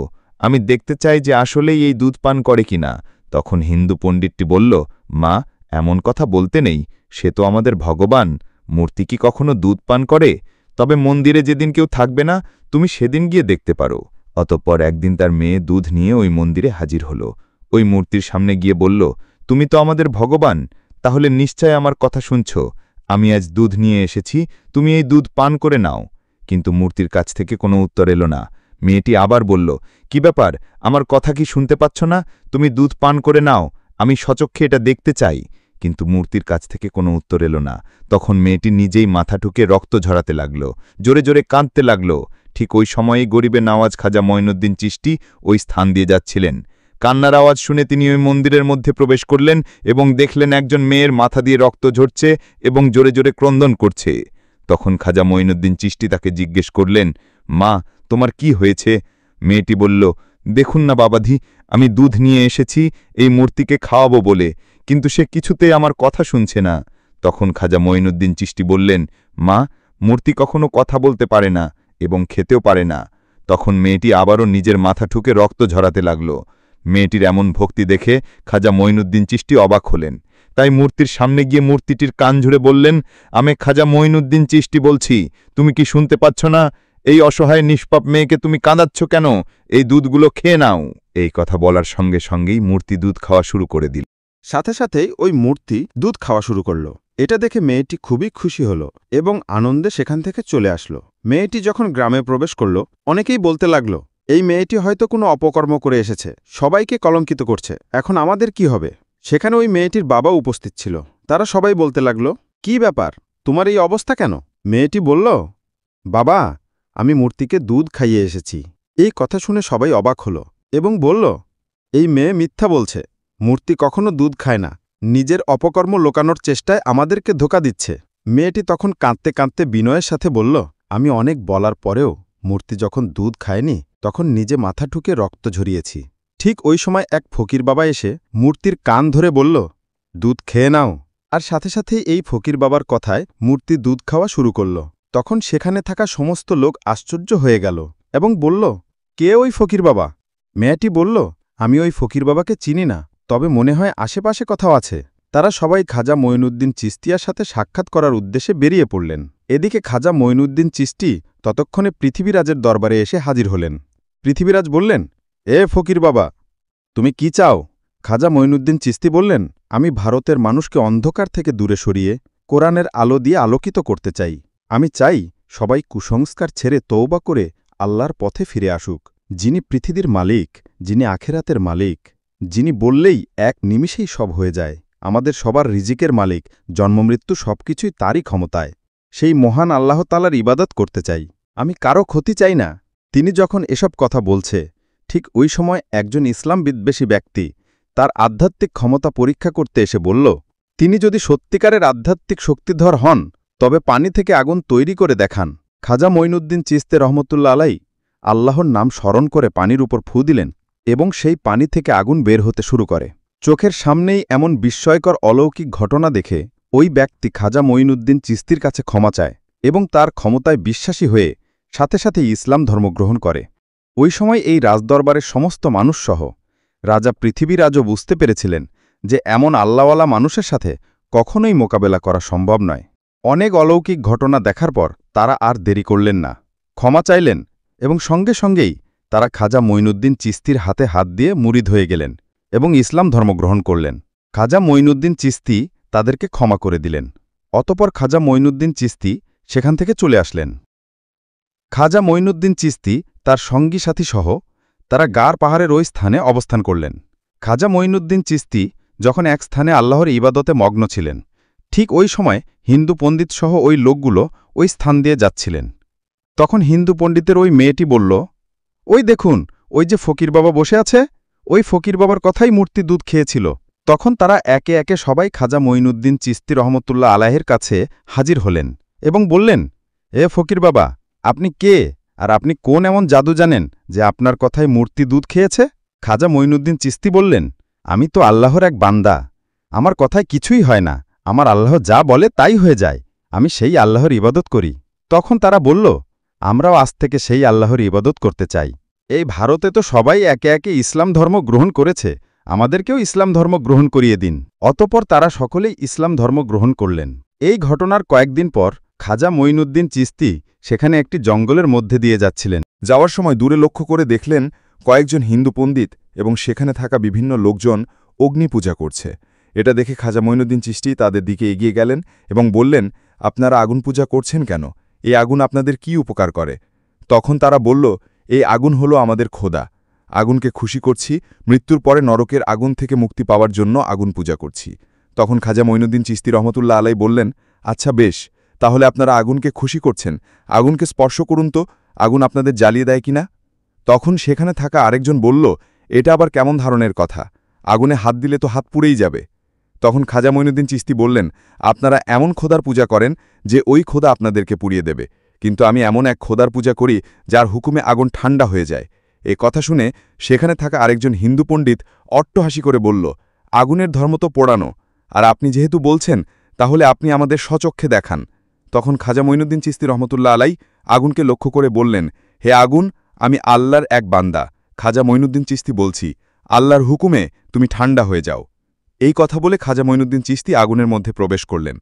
আমি দেখতে চাই যে আসলেই এই দুধ পান করে কিনা। তখন হিন্দু পণ্ডিতটি বলল, মা, এমন কথা বলতে নেই, সে তো আমাদের ভগবান, মূর্তি কি কখনো দুধ পান করে? তবে মন্দিরে যেদিন কেউ থাকবে না, তুমি সেদিন গিয়ে দেখতে পারো। অতঃপর একদিন তার মেয়ে দুধ নিয়ে ওই মন্দিরে হাজির হল। ওই মূর্তির সামনে গিয়ে বলল, তুমি তো আমাদের ভগবান, তাহলে নিশ্চয় আমার কথা শুনছ, আমি আজ দুধ নিয়ে এসেছি, তুমি এই দুধ পান করে নাও। কিন্তু মূর্তির কাছ থেকে কোনো উত্তর এলো না। মেয়েটি আবার বলল, কি ব্যাপার, আমার কথা কি শুনতে পাচ্ছ না? তুমি দুধ পান করে নাও, আমি সচক্ষে এটা দেখতে চাই। কিন্তু মূর্তির কাছ থেকে কোনো উত্তর এলো না। তখন মেয়েটি নিজেই মাথা ঠুকে রক্ত ঝরাতে লাগল, জোরে জোরে কাঁদতে লাগল। ঠিক ওই সময়েই গরিবে নওয়াজ খাজা মঈনুদ্দিন চিশতি ওই স্থান দিয়ে যাচ্ছিলেন। কান্নার আওয়াজ শুনে তিনি ওই মন্দিরের মধ্যে প্রবেশ করলেন এবং দেখলেন একজন মেয়ের মাথা দিয়ে রক্ত ঝরছে এবং জোরে জোরে ক্রন্দন করছে। তখন খাজা মঈনুদ্দিন চিশতি তাকে জিজ্ঞেস করলেন, মা, তোমার কি হয়েছে? মেয়েটি বলল, দেখুন না বাবাধি, আমি দুধ নিয়ে এসেছি এই মূর্তিকে খাওয়াবো বলে, কিন্তু সে কিছুতেই আমার কথা শুনছে না। তখন খাজা মঈনুদ্দিন চিশতি বললেন, মা, মূর্তি কখনো কথা বলতে পারে না এবং খেতেও পারে না। তখন মেয়েটি আবারও নিজের মাথা ঠুকে রক্ত ঝরাতে লাগল। মেয়েটির এমন ভক্তি দেখে খাজা মঈনুদ্দিন চিশতি অবাক হলেন। তাই মূর্তির সামনে গিয়ে মূর্তিটির কান ঝুড়ে বললেন, আমি খাজা মঈনুদ্দিন চিশতি বলছি, তুমি কি শুনতে পাচ্ছ না? এই অসহায় নিষ্পাপ মেয়েকে তুমি কাঁদাচ্ছ কেন? এই দুধগুলো খেয়ে নাও। এই কথা বলার সঙ্গে সঙ্গেই মূর্তি দুধ খাওয়া শুরু করে দিল। সাথে সাথেই ওই মূর্তি দুধ খাওয়া শুরু করল। এটা দেখে মেয়েটি খুবই খুশি হল এবং আনন্দে সেখান থেকে চলে আসলো। মেয়েটি যখন গ্রামে প্রবেশ করল, অনেকেই বলতে লাগল, এই মেয়েটি হয়তো কোনো অপকর্ম করে এসেছে, সবাইকে কলঙ্কিত করছে, এখন আমাদের কি হবে? সেখানে ওই মেয়েটির বাবা উপস্থিত ছিল। তারা সবাই বলতে লাগল, কি ব্যাপার, তোমার এই অবস্থা কেন? মেয়েটি বলল, বাবা, আমি মূর্তিকে দুধ খাইয়ে এসেছি। এই কথা শুনে সবাই অবাক হল এবং বলল, এই মেয়ে মিথ্যা বলছে, মূর্তি কখনো দুধ খায় না, নিজের অপকর্ম লোকানোর চেষ্টায় আমাদেরকে ধোঁকা দিচ্ছে। মেয়েটি তখন কাঁদতে কাঁদতে বিনয়ের সাথে বলল, আমি অনেক বলার পরেও মূর্তি যখন দুধ খায়নি, তখন নিজে মাথা ঠুকে রক্ত ঝরিয়েছি। ঠিক ওই সময় এক ফকির বাবা এসে মূর্তির কান ধরে বলল, দুধ খেয়ে নাও। আর সাথে সাথেই এই ফকির বাবার কথায় মূর্তি দুধ খাওয়া শুরু করল। তখন সেখানে থাকা সমস্ত লোক আশ্চর্য হয়ে গেল এবং বলল, কে ওই ফকির বাবা? মেয়েটি বলল, আমি ওই ফকির বাবাকে চিনি না, তবে মনে হয় আশেপাশে কোথাও আছে। তারা সবাই খাজা মঈনুদ্দিন চিশতিয়ার সাথে সাক্ষাৎ করার উদ্দেশ্যে বেরিয়ে পড়লেন। এদিকে খাজা মঈনুদ্দিন চিশতি ততক্ষণে পৃথিবীরাজের দরবারে এসে হাজির হলেন। পৃথিবীরাজ বললেন, এ ফকির বাবা, তুমি কি চাও? খাজা মঈনুদ্দিন চিশতি বললেন, আমি ভারতের মানুষকে অন্ধকার থেকে দূরে সরিয়ে কোরআনের আলো দিয়ে আলোকিত করতে চাই। আমি চাই সবাই কুসংস্কার ছেড়ে তওবা করে আল্লাহর পথে ফিরে আসুক, যিনি পৃথিবীর মালিক, যিনি আখেরাতের মালিক, যিনি বললেই এক নিমিষেই সব হয়ে যায়, আমাদের সবার রিজিকের মালিক, জন্মমৃত্যু সবকিছুই তারই ক্ষমতায়। সেই মহান আল্লাহ তাআলার ইবাদত করতে চাই, আমি কারো ক্ষতি চাই না। তিনি যখন এসব কথা বলছে, ঠিক ওই সময় একজন ইসলাম বিদ্বেষী ব্যক্তি তার আধ্যাত্মিক ক্ষমতা পরীক্ষা করতে এসে বলল, তিনি যদি সত্যিকারের আধ্যাত্মিক শক্তিধর হন, তবে পানি থেকে আগুন তৈরি করে দেখান। খাজা মঈনুদ্দিন চিশতি রহমতুল্লাহ আলাই আল্লাহর নাম স্মরণ করে পানির উপর ফু দিলেন এবং সেই পানি থেকে আগুন বের হতে শুরু করে। চোখের সামনেই এমন বিস্ময়কর অলৌকিক ঘটনা দেখে ওই ব্যক্তি খাজা মঈনুদ্দিন চিশতির কাছে ক্ষমা চায় এবং তার ক্ষমতায় বিশ্বাসী হয়ে সাথে সাথে ইসলাম ধর্ম গ্রহণ করে। ওই সময় এই রাজদরবারের সমস্ত মানুষসহ রাজা পৃথিবীরাজও বুঝতে পেরেছিলেন যে এমন আল্লাহওয়ালা মানুষের সাথে কখনোই মোকাবেলা করা সম্ভব নয়। অনেক অলৌকিক ঘটনা দেখার পর তারা আর দেরি করলেন না, ক্ষমা চাইলেন এবং সঙ্গে সঙ্গেই তারা খাজা মঈনুদ্দিন চিস্তির হাতে হাত দিয়ে মুরিদ হয়ে গেলেন এবং ইসলাম ধর্ম গ্রহণ করলেন। খাজা মঈনুদ্দিন চিস্তি তাদেরকে ক্ষমা করে দিলেন। অতপর খাজা মঈনুদ্দিন চিস্তি সেখান থেকে চলে আসলেন। খাজা মঈনুদ্দিন চিস্তি তার সঙ্গী সাথী সহ তারা গার পাহাড়ের ওই স্থানে অবস্থান করলেন। খাজা মঈনুদ্দিন চিস্তি যখন এক স্থানে আল্লাহর ইবাদতে মগ্ন ছিলেন, ঠিক ওই সময় হিন্দু পণ্ডিতসহ ওই লোকগুলো ওই স্থান দিয়ে যাচ্ছিলেন। তখন হিন্দু পণ্ডিতের ওই মেয়েটি বলল, ওই দেখুন, ওই যে ফকির বাবা বসে আছে, ওই ফকির বাবার কথাই মূর্তি দুধ খেয়েছিল। তখন তারা একে একে সবাই খাজা মঈনুদ্দিন চিস্তি রহমতুল্লাহ আলাইহির কাছে হাজির হলেন এবং বললেন, এ ফকির বাবা, আপনি কে আর আপনি কোন এমন জাদু জানেন যে আপনার কথায় মূর্তি দুধ খেয়েছে? খাজা মঈনুদ্দিন চিস্তি বললেন, আমি তো আল্লাহর এক বান্দা, আমার কথায় কিছুই হয় না, আমার আল্লাহ যা বলে তাই হয়ে যায়, আমি সেই আল্লাহর ইবাদত করি। তখন তারা বলল, আমরাও আজ থেকে সেই আল্লাহর ইবাদত করতে চাই। এই ভারতে তো সবাই একে একে ইসলাম ধর্ম গ্রহণ করেছে, আমাদেরকেও ইসলাম ধর্ম গ্রহণ করিয়ে দিন। অতঃপর তারা সকলেই ইসলাম ধর্ম গ্রহণ করলেন। এই ঘটনার কয়েকদিন পর খাজা মঈনুদ্দিন চিস্তি সেখানে একটি জঙ্গলের মধ্যে দিয়ে যাচ্ছিলেন। যাওয়ার সময় দূরে লক্ষ্য করে দেখলেন কয়েকজন হিন্দু পণ্ডিত এবং সেখানে থাকা বিভিন্ন লোকজন অগ্নি পূজা করছে। এটা দেখে খাজা মঈনুদ্দিন চিশতি তাদের দিকে এগিয়ে গেলেন এবং বললেন, আপনারা আগুন পূজা করছেন কেন? এই আগুন আপনাদের কি উপকার করে? তখন তারা বলল, এই আগুন হলো আমাদের খোদা, আগুনকে খুশি করছি, মৃত্যুর পরে নরকের আগুন থেকে মুক্তি পাওয়ার জন্য আগুন পূজা করছি। তখন খাজা মঈনুদ্দিন চিশতি রহমতুল্লাহ আলাই বললেন, আচ্ছা বেশ, তাহলে আপনারা আগুনকে খুশি করছেন, আগুনকে স্পর্শ করুন তো, আগুন আপনাদের জ্বালিয়ে দেয় কিনা? তখন সেখানে থাকা আরেকজন বলল, এটা আবার কেমন ধরনের কথা, আগুনে হাত দিলে তো হাত পুড়েই যাবে। তখন খাজা মঈনুদ্দিন চিশতি বললেন, আপনারা এমন খোদার পূজা করেন যে ওই খোদা আপনাদেরকে পুড়িয়ে দেবে, কিন্তু আমি এমন এক খোদার পূজা করি যার হুকুমে আগুন ঠান্ডা হয়ে যায়। এ কথা শুনে সেখানে থাকা আরেকজন হিন্দু পণ্ডিত অট্টহাসি করে বলল, আগুনের ধর্ম তো পোড়ানো, আর আপনি যেহেতু বলছেন তাহলে আপনি আমাদের স্বচক্ষে দেখান। তখন খাজা মঈনুদ্দিন চিশতি রহমতুল্লাহ আলাই আগুনকে লক্ষ্য করে বললেন, হে আগুন, আমি আল্লাহর এক বান্দা খাজা মঈনুদ্দিন চিশতি বলছি, আল্লাহর হুকুমে তুমি ঠান্ডা হয়ে যাও। এই কথা বলে খাজা মঈনুদ্দিন চিশতি আগুনের মধ্যে প্রবেশ করলেন,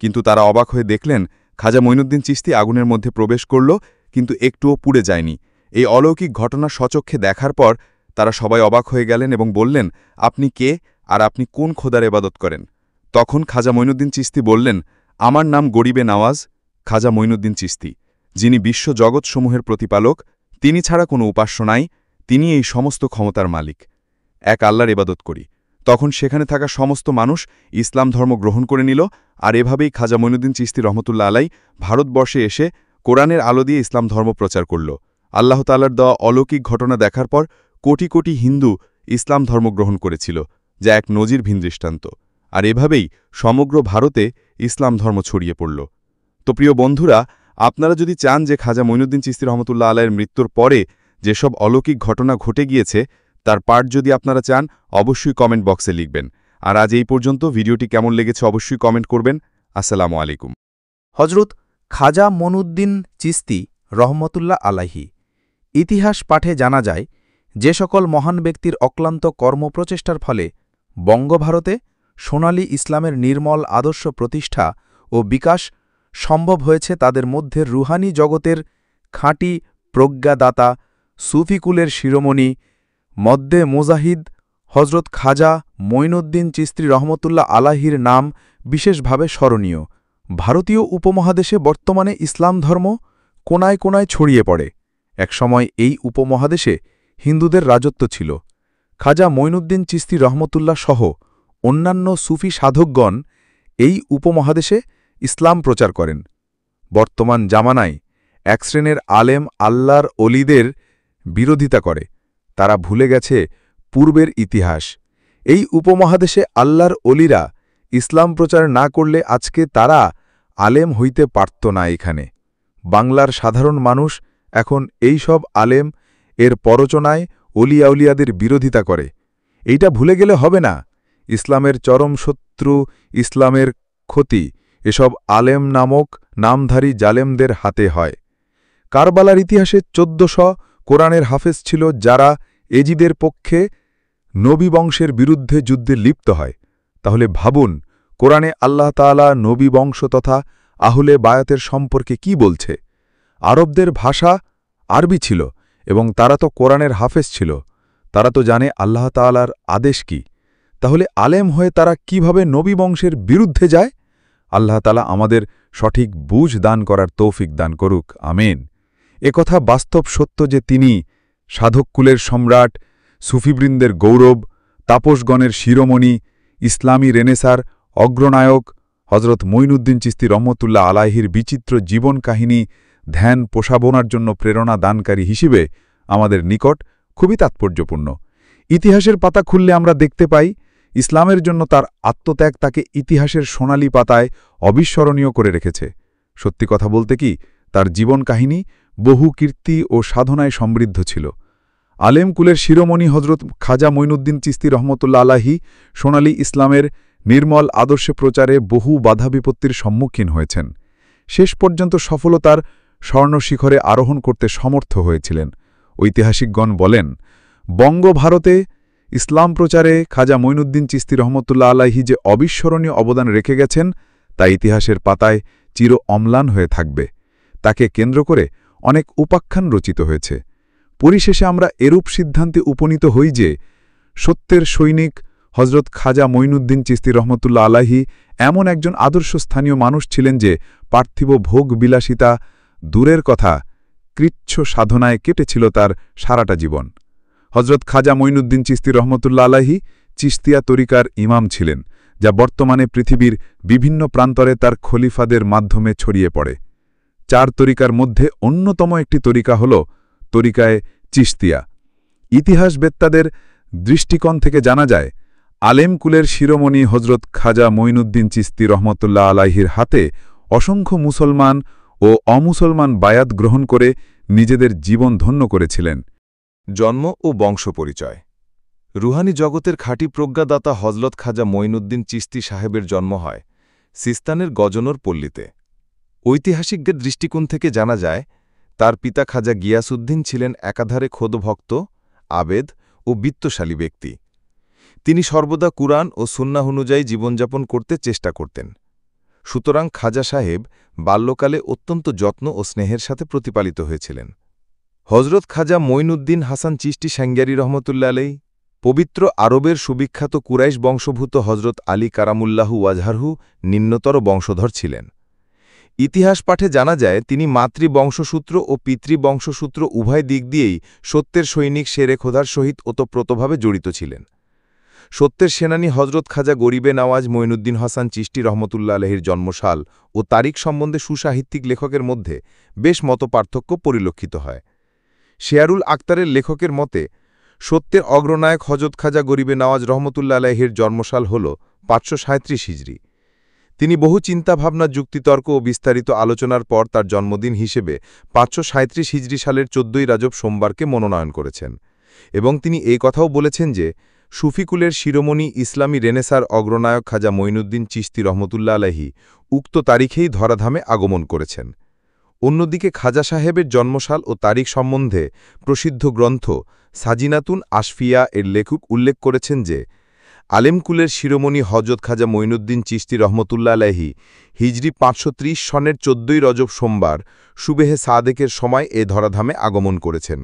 কিন্তু তারা অবাক হয়ে দেখলেন খাজা মঈনুদ্দিন চিশতি আগুনের মধ্যে প্রবেশ করল কিন্তু একটুও পুড়ে যায়নি। এই অলৌকিক ঘটনা স্বচক্ষে দেখার পর তারা সবাই অবাক হয়ে গেলেন এবং বললেন, আপনি কে আর আপনি কোন খোদার ইবাদত করেন? তখন খাজা মঈনুদ্দিন চিশতি বললেন, আমার নাম গরিবে নওয়াজ খাজা মঈনুদ্দিন চিশতি, যিনি বিশ্ব জগৎসমূহের প্রতিপালক, তিনি ছাড়া কোনো উপাস্য নাই, তিনি এই সমস্ত ক্ষমতার মালিক, এক আল্লাহর ইবাদত করি। তখন সেখানে থাকা সমস্ত মানুষ ইসলাম ধর্ম গ্রহণ করে নিল, আর এভাবেই খাজা মঈনুদ্দিন চিশতি রহমতুল্লাহ আলাই ভারতবর্ষে এসে কোরআনের আলো দিয়ে ইসলাম ধর্ম প্রচার করল। আল্লাহ তাআলার দেওয়া অলৌকিক ঘটনা দেখার পর কোটি কোটি হিন্দু ইসলাম ধর্ম গ্রহণ করেছিল, যা এক নজিরবিহীন দৃষ্টান্ত। আর এভাবেই সমগ্র ভারতে ইসলাম ধর্ম ছড়িয়ে পড়ল। তো প্রিয় বন্ধুরা, আপনারা যদি চান যে খাজা মঈনুদ্দিন চিশতি রহমতুল্লাহ আলাইয়ের মৃত্যুর পরে যেসব অলৌকিক ঘটনা ঘটে গিয়েছে তার পার্ট যদি আপনারা চান, অবশ্যই কমেন্ট বক্সে লিখবেন। আর আজ এই পর্যন্ত, ভিডিওটি কেমন লেগেছে অবশ্যই কমেন্ট করবেন। আসসালামু আলাইকুম। হজরত খাজা মঈনুদ্দিন চিশতি রহমতুল্লাহ আলাইহি ইতিহাস পাঠে জানা যায়, যে সকল মহান ব্যক্তির অক্লান্ত কর্মপ্রচেষ্টার ফলে বঙ্গভারতে সোনালী ইসলামের নির্মল আদর্শ প্রতিষ্ঠা ও বিকাশ সম্ভব হয়েছে, তাদের মধ্যে রুহানি জগতের খাঁটি প্রজ্ঞাদাতা সুফিকুলের শিরোমণি মদ্দে মুজাহিদ হজরত খাজা মঈনুদ্দিন চিশতি রহমতুল্লাহ আলাইহির নাম বিশেষভাবে স্মরণীয়। ভারতীয় উপমহাদেশে বর্তমানে ইসলাম ধর্ম কোনায় কোনায় ছড়িয়ে পড়ে। একসময় এই উপমহাদেশে হিন্দুদের রাজত্ব ছিল। খাজা মঈনুদ্দিন চিশতি রহমতুল্লাহ সহ অন্যান্য সুফি সাধকগণ এই উপমহাদেশে ইসলাম প্রচার করেন। বর্তমান জামানায় এক শ্রেণীর আলেম আল্লাহর অলিদের বিরোধিতা করে, তারা ভুলে গেছে পূর্বের ইতিহাস। এই উপমহাদেশে আল্লাহর অলিরা ইসলাম প্রচার না করলে আজকে তারা আলেম হইতে পারত না। এখানে বাংলার সাধারণ মানুষ এখন এই সব আলেম এর পরচনায় অলিয়াউলিয়াদের বিরোধিতা করে। এইটা ভুলে গেলে হবে না। ইসলামের চরম শত্রু, ইসলামের ক্ষতি এসব আলেম নামক নামধারী জালেমদের হাতে হয়। কারবালার ইতিহাসে 1400 কোরআনের হাফেজ ছিল, যারা এজিদের পক্ষে নবী বংশের বিরুদ্ধে যুদ্ধে লিপ্ত হয়। তাহলে ভাবুন কোরআনে আল্লাহ তাআলা নবী বংশ তথা আহলে বায়াতের সম্পর্কে কি বলছে? আরবদের ভাষা আরবি ছিল এবং তারা তো কোরআনের হাফেজ ছিল। তারা তো জানে আল্লাহ তাআলার আদেশ কি। তাহলে আলেম হয়ে তারা কিভাবে নবী বংশের বিরুদ্ধে যায়? আল্লাহ তাআলা আমাদের সঠিক বুঝ দান করার তৌফিক দান করুক, আমিন। একথা বাস্তব সত্য যে তিনি সাধককুলের সম্রাট, সুফিবৃন্দের গৌরব, তাপসগণের শিরোমণি, ইসলামী রেনেসার অগ্রনায়ক হজরত মঈনুদ্দিন চিশতি রহমতুল্লাহ আলাইহির বিচিত্র জীবন কাহিনী ধ্যান পোষাবোনার জন্য প্রেরণা দানকারী হিসেবে আমাদের নিকট খুবই তাৎপর্যপূর্ণ। ইতিহাসের পাতা খুললে আমরা দেখতে পাই ইসলামের জন্য তার আত্মত্যাগ তাকে ইতিহাসের সোনালি পাতায় অবিস্মরণীয় করে রেখেছে। সত্যি কথা বলতে কি, তার জীবন কাহিনী বহু কীর্তি ও সাধনায় সমৃদ্ধ ছিল। আলেমকুলের শিরোমণি হজরত খাজা মঈনুদ্দিন চিশতি রহমতুল্লাহ আলাইহি সোনালী ইসলামের নির্মল আদর্শে প্রচারে বহু বাধা বিপত্তির সম্মুখীন হয়েছেন। শেষ পর্যন্ত সফলতার স্বর্ণশিখরে আরোহণ করতে সমর্থ হয়েছিলেন। ঐতিহাসিকগণ বলেন, বঙ্গভারতে ইসলাম প্রচারে খাজা মঈনুদ্দিন চিশতি রহমতুল্লাহ আলাইহি যে অবিস্মরণীয় অবদান রেখে গেছেন তা ইতিহাসের পাতায় চির অম্লান হয়ে থাকবে। তাকে কেন্দ্র করে অনেক উপাখ্যান রচিত হয়েছে। পরিশেষে আমরা এরূপ সিদ্ধান্তে উপনীত হই যে সত্যের সৈনিক হজরত খাজা মঈনুদ্দিন চিশতি রহমতুল্লাহ আলাইহি এমন একজন আদর্শ স্থানীয় মানুষ ছিলেন যে পার্থিব ভোগ বিলাসিতা দূরের কথা কৃচ্ছ সাধনায় কেটেছিল তার সারাটা জীবন। হজরত খাজা মঈনুদ্দিন চিশতি রহমতুল্লাহ আলাইহি চিশতিয়া তরিকার ইমাম ছিলেন, যা বর্তমানে পৃথিবীর বিভিন্ন প্রান্তরে তার খলিফাদের মাধ্যমে ছড়িয়ে পড়ে। 4 তরিকার মধ্যে অন্যতম একটি তরিকা হল তরিকায়ে চিশতিয়া। ইতিহাসবেত্তাদের দৃষ্টিকোণ থেকে জানা যায়, আলেমকুলের শিরোমণি হজরত খাজা মঈনুদ্দিন চিশতি রহমতুল্লাহ আলাইহির হাতে অসংখ্য মুসলমান ও অমুসলমান বায়াত গ্রহণ করে নিজেদের জীবন ধন্য করেছিলেন। জন্ম ও বংশ পরিচয়। রুহানি জগতের খাঁটি প্রজ্ঞাদাতা হজরত খাজা মঈনুদ্দিন চিশতি সাহেবের জন্ম হয় সিস্তানের গজনর পল্লীতে। ঐতিহাসিকদের দৃষ্টিকোণ থেকে জানা যায়, তার পিতা খাজা গিয়াসউদ্দিন ছিলেন একাধারে খোদভক্ত, আবেদ ও বিত্তশালী ব্যক্তি। তিনি সর্বদা কুরআন ও সুন্নাহ অনুযায়ী জীবনযাপন করতে চেষ্টা করতেন। সুতরাং খাজা সাহেব বাল্যকালে অত্যন্ত যত্ন ও স্নেহের সাথে প্রতিপালিত হয়েছিলেন। হজরত খাজা মঈনুদ্দিন হাসান চিশতি সেঙ্গারি রহমতুল্লাহ আলাইহি পবিত্র আরবের সুবিখ্যাত কুরাইশ বংশভূত হজরত আলী কারামুল্লাহু ওয়াজহারহু নিম্নতর বংশধর ছিলেন। ইতিহাস পাঠে জানা যায়, তিনি মাতৃবংশসূত্র ও পিতৃবংশসূত্র উভয় দিক দিয়েই সত্যের সৈনিক শেরে খোদার সহিত ওতপ্রোতভাবে জড়িত ছিলেন। সত্যের সেনানী হজরত খাজা গরিবে নওয়াজ মঈনুদ্দিন হাসান চিশতি রহমতুল্লাহ আলাইহির জন্মসাল ও তারিখ সম্বন্ধে সুসাহিত্যিক লেখকের মধ্যে বেশ মতপার্থক্য পরিলক্ষিত হয়। শেয়ারুল আক্তারের লেখকের মতে, সত্যের অগ্রনায়ক হজরত খাজা গরিবে নওয়াজ রহমতুল্লাহ আলাইহির জন্মসাল হল 537 হিজরি। তিনি বহু চিন্তাভাবনা, যুক্তিতর্ক ও বিস্তারিত আলোচনার পর তার জন্মদিন হিসেবে 537 হিজরি সালের 14ই রাজব সোমবারকে মনোনয়ন করেছেন এবং তিনি এই কথাও বলেছেন যে সুফিকুলের শিরোমণি ইসলামী রেনেসার অগ্রনায়ক খাজা মঈনুদ্দিন চিশতি রহমতুল্লাহ আলাইহি উক্ত তারিখেই ধরাধামে আগমন করেছেন। অন্যদিকে খাজা সাহেবের জন্মসাল ও তারিখ সম্বন্ধে প্রসিদ্ধ গ্রন্থ সাজিনাতুন আশফিয়া এর লেখক উল্লেখ করেছেন যে আলেমকুলের শিরোমণি হজরত খাজা মঈনুদ্দিন চিশতি রহমতুল্লাহ আলাইহি হিজরি 530 সনের 14ই রজব সোমবার সুবেহে সাদেকের সময় এ ধরাধামে আগমন করেছেন।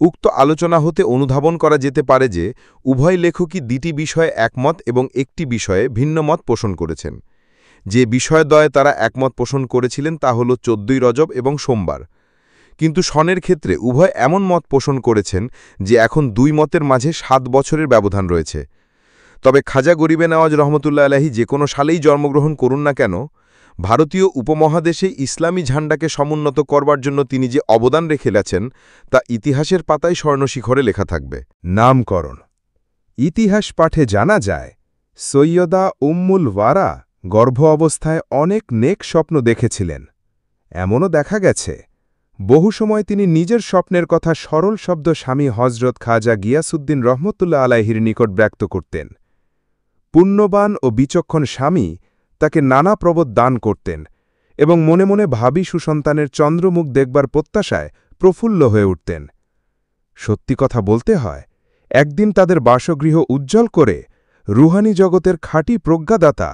উক্ত আলোচনা হতে অনুধাবন করা যেতে পারে যে উভয় লেখকই 2টি বিষয়ে একমত এবং একটি বিষয়ে ভিন্ন মত পোষণ করেছেন। যে বিষয়দ্বয়ে তারা একমত পোষণ করেছিলেন তা হল 14ই রজব এবং সোমবার, কিন্তু সনের ক্ষেত্রে উভয় এমন মত পোষণ করেছেন যে এখন 2 মতের মাঝে 7 বছরের ব্যবধান রয়েছে। তবে খাজা গরিবে নওয়াজ রহমতুল্লাহ আলাইহি যে কোনো সালেই জন্মগ্রহণ করুন না কেন, ভারতীয় উপমহাদেশে ইসলামী ঝান্ডাকে সমুন্নত করবার জন্য তিনি যে অবদান রেখে গেছেন তা ইতিহাসের পাতায় স্বর্ণশিখরে লেখা থাকবে। নামকরণ। ইতিহাস পাঠে জানা যায়, সৈয়দা উম্মুল ওয়ারা গর্ভ অবস্থায় অনেক নেক স্বপ্ন দেখেছিলেন। এমনও দেখা গেছে বহু সময় তিনি নিজের স্বপ্নের কথা সরল শব্দ স্বামী হজরত খাজা গিয়াসউদ্দিন রহমতুল্লাহ আলাইহির নিকট ব্যক্ত করতেন। পুণ্যবান ও বিচক্ষণ স্বামী তাকে নানা প্রবোধ দান করতেন এবং মনে মনে ভাবী সুসন্তানের চন্দ্রমুখ দেখবার প্রত্যাশায় প্রফুল্ল হয়ে উঠতেন। সত্যি কথা বলতে হয়, একদিন তাদের বাসগৃহ উজ্জ্বল করে রুহানি জগতের খাঁটি প্রজ্ঞাদাতা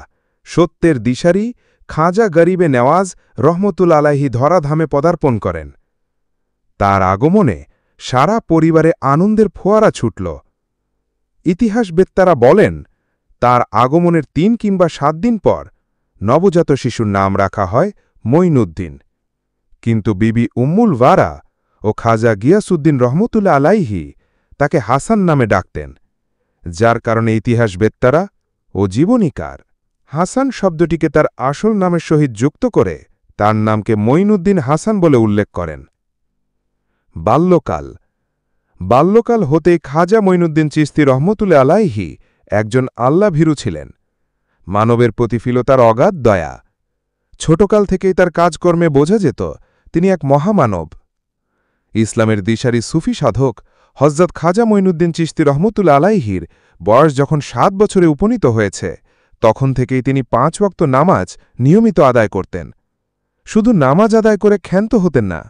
সত্যের দিশারি খাজা গরিবে নেওয়াজ রহমতুল আলাইহি ধরাধামে পদার্পণ করেন। তার আগমনে সারা পরিবারে আনন্দের ফোয়ারা ছুটল। ইতিহাসবেত্তারা বলেন, তার আগমনের ৩ কিংবা ৭ দিন পর নবজাত শিশুর নাম রাখা হয় মঈনুদ্দিন। কিন্তু বিবি উম্মুল ওয়ারা ও খাজা গিয়াসউদ্দিন রহমতুল্লাহ আলাইহি তাকে হাসান নামে ডাকতেন, যার কারণে ইতিহাসবেত্তারা ও জীবনীকার হাসান শব্দটিকে তার আসল নামের সহিত যুক্ত করে তার নামকে মঈনুদ্দিন হাসান বলে উল্লেখ করেন। বাল্যকাল হতেই খাজা মঈনুদ্দিন চিশতি রহমতুল্লাহ আলাইহি একজন আল্লাভীরু ছিলেন। মানবের প্রতি ছিল তার অগাধ দয়া। ছোটকাল থেকেই তার কাজকর্মে বোঝা যেত তিনি এক মহামানব। ইসলামের দিশারি সুফি সাধক হযরত খাজা মঈনুদ্দিন চিশতি রহমতুল্লাহ আলাইহির বয়স যখন ৭ বছরে উপনীত হয়েছে, তখন থেকেই তিনি ৫ ওয়াক্ত নামাজ নিয়মিত আদায় করতেন। শুধু নামাজ আদায় করে ক্ষান্ত হতেন না,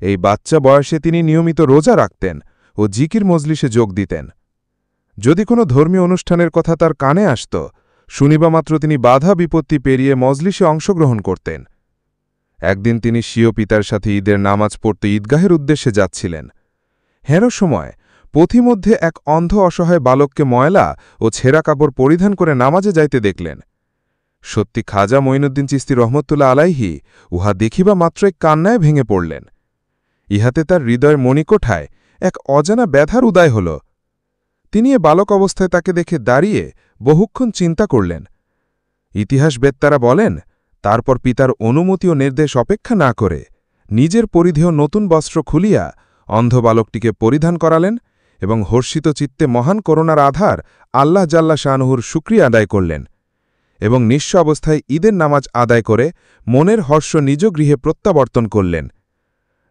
এই বাচ্চা বয়সে তিনি নিয়মিত রোজা রাখতেন ও জিকির মজলিসে যোগ দিতেন। যদি কোনো ধর্মীয় অনুষ্ঠানের কথা তার কানে আসত, শুনিবামাত্র তিনি বাধা বিপত্তি পেরিয়ে মজলিসে অংশগ্রহণ করতেন। একদিন তিনি স্বীয় পিতার সাথে ঈদের নামাজ পড়তে ঈদগাহের উদ্দেশ্যে যাচ্ছিলেন। হেরো সময় পথিমধ্যে এক অন্ধ অসহায় বালককে ময়লা ও ছেঁড়া কাপড় পরিধান করে নামাজে যাইতে দেখলেন। সত্যি খাজা মঈনুদ্দিন চিশতি রহমতুল্লাহ আলাইহি উহা দেখিবা মাত্রই কান্নায় ভেঙে পড়লেন। ইহাতে তার হৃদয়ের মণিকোঠায় এক অজানা ব্যথার উদয় হল। তিনি এ বালক অবস্থায় তাকে দেখে দাঁড়িয়ে বহুক্ষণ চিন্তা করলেন। ইতিহাসবেত্তারা বলেন, তারপর পিতার অনুমতি ও নির্দেশ অপেক্ষা না করে নিজের পরিধেয় নতুন বস্ত্র খুলিয়া অন্ধ বালকটিকে পরিধান করালেন এবং হর্ষিত চিত্তে মহান করুণার আধার আল্লাহ জাল্লা শানহুর শুকরিয়া আদায় করলেন এবং নিঃস্ব অবস্থায় ঈদের নামাজ আদায় করে মনের হর্ষ নিজ গৃহে প্রত্যাবর্তন করলেন।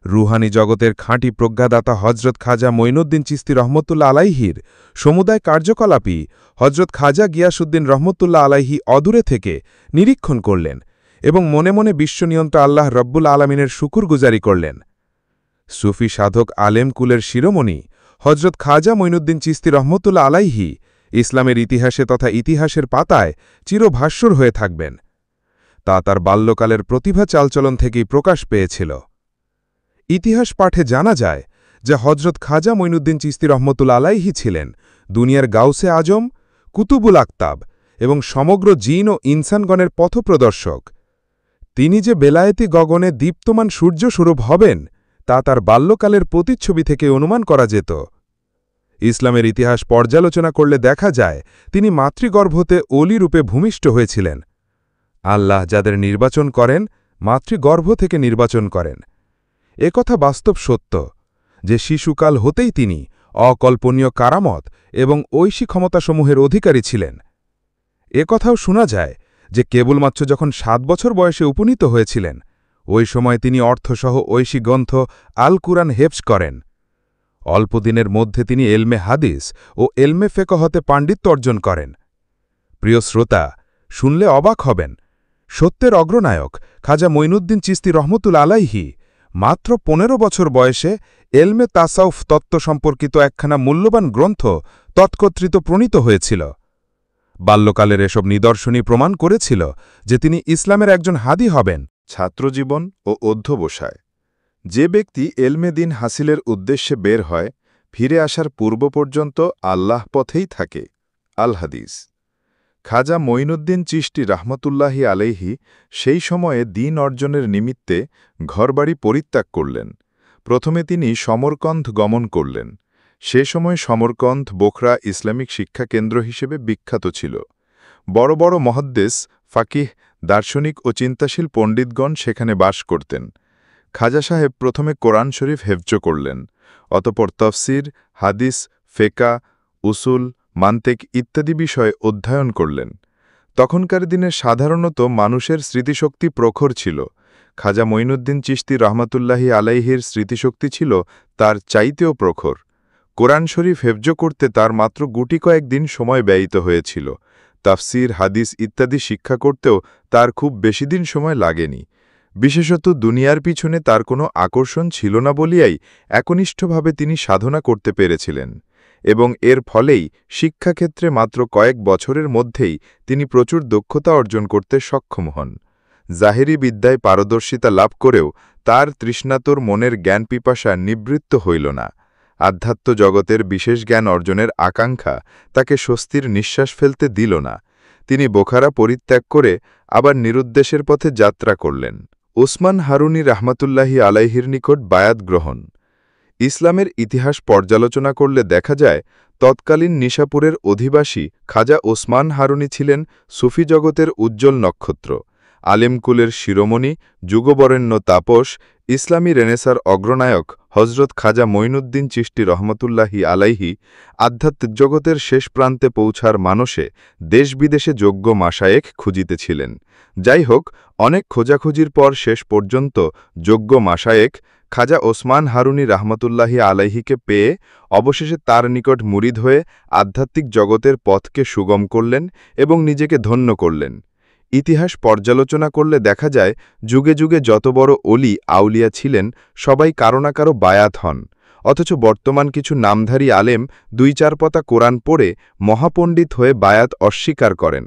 রুহানি জগতের খাঁটি প্রজ্ঞাদাতা হজরত খাজা মঈনুদ্দিন চিশতি রহমতুল্লাহ আলাইহির সমুদায় কার্যকলাপই হজরত খাজা গিয়াসউদ্দিন রহমতুল্লাহ আলাইহি অদূরে থেকে নিরীক্ষণ করলেন এবং মনে মনে বিশ্বনিয়ন্ত্র আল্লাহ রব্বুল আলমিনের শুকুরগুজারি করলেন। সুফি সাধক আলেম কুলের শিরোমণি হজরত খাজা মঈনুদ্দিন চিশতি রহমতুল্লাহ আলাইহি ইসলামের ইতিহাসে তথা ইতিহাসের পাতায় চিরভাস্বর হয়ে থাকবেন। তা তার বাল্যকালের প্রতিভা চালচলন থেকেই প্রকাশ পেয়েছিল। ইতিহাস পাঠে জানা যায় যে হজরত খাজা মঈনুদ্দিন চিশতি রহমতুল্লাহ আলাইহি ছিলেন দুনিয়ার গাউসে আজম, কুতুবুল আকতাব এবং সমগ্র জিন ও ইনসানগণের পথপ্রদর্শক। তিনি যে বেলায়েতি গগনে দীপ্তমান সূর্যস্বরূপ হবেন, তা তার বাল্যকালের প্রতিচ্ছবি থেকে অনুমান করা যেত। ইসলামের ইতিহাস পর্যালোচনা করলে দেখা যায় তিনি মাতৃগর্ভতে অলিরূপে ভূমিষ্ঠ হয়েছিলেন। আল্লাহ যাদের নির্বাচন করেন, মাতৃগর্ভ থেকে নির্বাচন করেন। একথা বাস্তব সত্য যে শিশুকাল হতেই তিনি অকল্পনীয় কারামত এবং ঐশী ক্ষমতাসমূহের অধিকারী ছিলেন। একথাও শোনা যায় যে কেবলমাত্র যখন ৭ বছর বয়সে উপনীত হয়েছিলেন, ওই সময় তিনি অর্থসহ ঐশী গ্রন্থ আল কুরআন হেফজ করেন। অল্পদিনের মধ্যে তিনি এলমে হাদিস ও এলমে ফেকহতে পাণ্ডিত্য অর্জন করেন। প্রিয় শ্রোতা, শুনলে অবাক হবেন, সত্যের অগ্রনায়ক খাজা মঈনুদ্দিন চিশতি রহমতুল্লাহ আলাইহি মাত্র ১৫ বছর বয়সে এলমে তাসাউফ তত্ত্ব সম্পর্কিত একখানা মূল্যবান গ্রন্থ তৎকর্তৃত প্রণীত হয়েছিল। বাল্যকালের এসব নিদর্শনই প্রমাণ করেছিল যে তিনি ইসলামের একজন হাদী হবেন। ছাত্রজীবন ও অধ্যবসায়। যে ব্যক্তি এলমে দিন হাসিলের উদ্দেশ্যে বের হয়, ফিরে আসার পূর্ব পর্যন্ত আল্লাহ পথেই থাকে। আল হাদিস। খাজা মঈনুদ্দিন চিশতি রহমতুল্লাহি আলাইহি সেই সময়ে দিন অর্জনের নিমিত্তে ঘরবাড়ি পরিত্যাগ করলেন। প্রথমে তিনি সমরকন্দ গমন করলেন। সে সময় সমরকন্দ বোখরা ইসলামিক শিক্ষা কেন্দ্র হিসেবে বিখ্যাত ছিল। বড় বড় মুহাদ্দিস, ফাকিহ, দার্শনিক ও চিন্তাশীল পণ্ডিতগণ সেখানে বাস করতেন। খাজা সাহেব প্রথমে কোরআন শরীফ হেফজ করলেন, অতঃপর তফসির, হাদিস, ফেকা, উসুল, মান্তেক ইত্যাদি বিষয়ে অধ্যয়ন করলেন। তখনকার দিনে সাধারণত মানুষের স্মৃতিশক্তি প্রখর ছিল। খাজা মঈনুদ্দিন চিশতি রহমতুল্লাহি আলাইহির স্মৃতিশক্তি ছিল তার চাইতেও প্রখর। কোরআন শরীফ হেফজ করতে তার মাত্র গুটি কয়েক দিন সময় ব্যয়িত হয়েছিল। তাফসির, হাদিস ইত্যাদি শিক্ষা করতেও তার খুব বেশি দিন সময় লাগেনি। বিশেষত দুনিয়ার পিছনে তার কোনো আকর্ষণ ছিল না বলিয়াই একনিষ্ঠভাবে তিনি সাধনা করতে পেরেছিলেন। এবং এর ফলেই শিক্ষাক্ষেত্রে মাত্র কয়েক বছরের মধ্যেই তিনি প্রচুর দক্ষতা অর্জন করতে সক্ষম হন। জাহেরি বিদ্যায় পারদর্শিতা লাভ করেও তার তৃষ্ণাতুর মনের জ্ঞান পিপাসা নিবৃত্ত হইল না। আধ্যাত্ম জগতের বিশেষ জ্ঞান অর্জনের আকাঙ্ক্ষা তাকে স্বস্তির নিঃশ্বাস ফেলতে দিল না। তিনি বোখারা পরিত্যাগ করে আবার নিরুদ্দেশের পথে যাত্রা করলেন। ওসমান হারুনি রাহমাতুল্লাহি আলাইহির নিকট বায়াত গ্রহণ। ইসলামের ইতিহাস পর্যালোচনা করলে দেখা যায়, তৎকালীন নিশাপুরের অধিবাসী খাজা ওসমান হারুনি ছিলেন সুফি জগতের উজ্জ্বল নক্ষত্র, আলেমকুলের শিরোমণি, যুগবরেণ্য তাপস, ইসলামী রেনেসার অগ্রনায়ক হজরত খাজা মঈনুদ্দিন চিশতি রহমতুল্লাহি আলাইহি আধ্যাত্মিক জগতের শেষ প্রান্তে পৌঁছার মানসে দেশ বিদেশে যোগ্য মাশায়েখ খুঁজিতেছিলেন। যাই হোক, অনেক খোঁজাখুঁজির পর শেষ পর্যন্ত যোগ্য মাশায়েখ খাজা ওসমান হারুনি রাহমতুল্লাহি আলাইহিকে পেয়ে অবশেষে তার নিকট মুরিদ হয়ে আধ্যাত্মিক জগতের পথকে সুগম করলেন এবং নিজেকে ধন্য করলেন। ইতিহাস পর্যালোচনা করলে দেখা যায়, যুগে যুগে যত বড় অলি আউলিয়া ছিলেন সবাই কারো না কারো বায়াত হন, অথচ বর্তমান কিছু নামধারী আলেম ২-৪ পাতা কোরআন পড়ে মহাপণ্ডিত হয়ে বায়াত অস্বীকার করেন।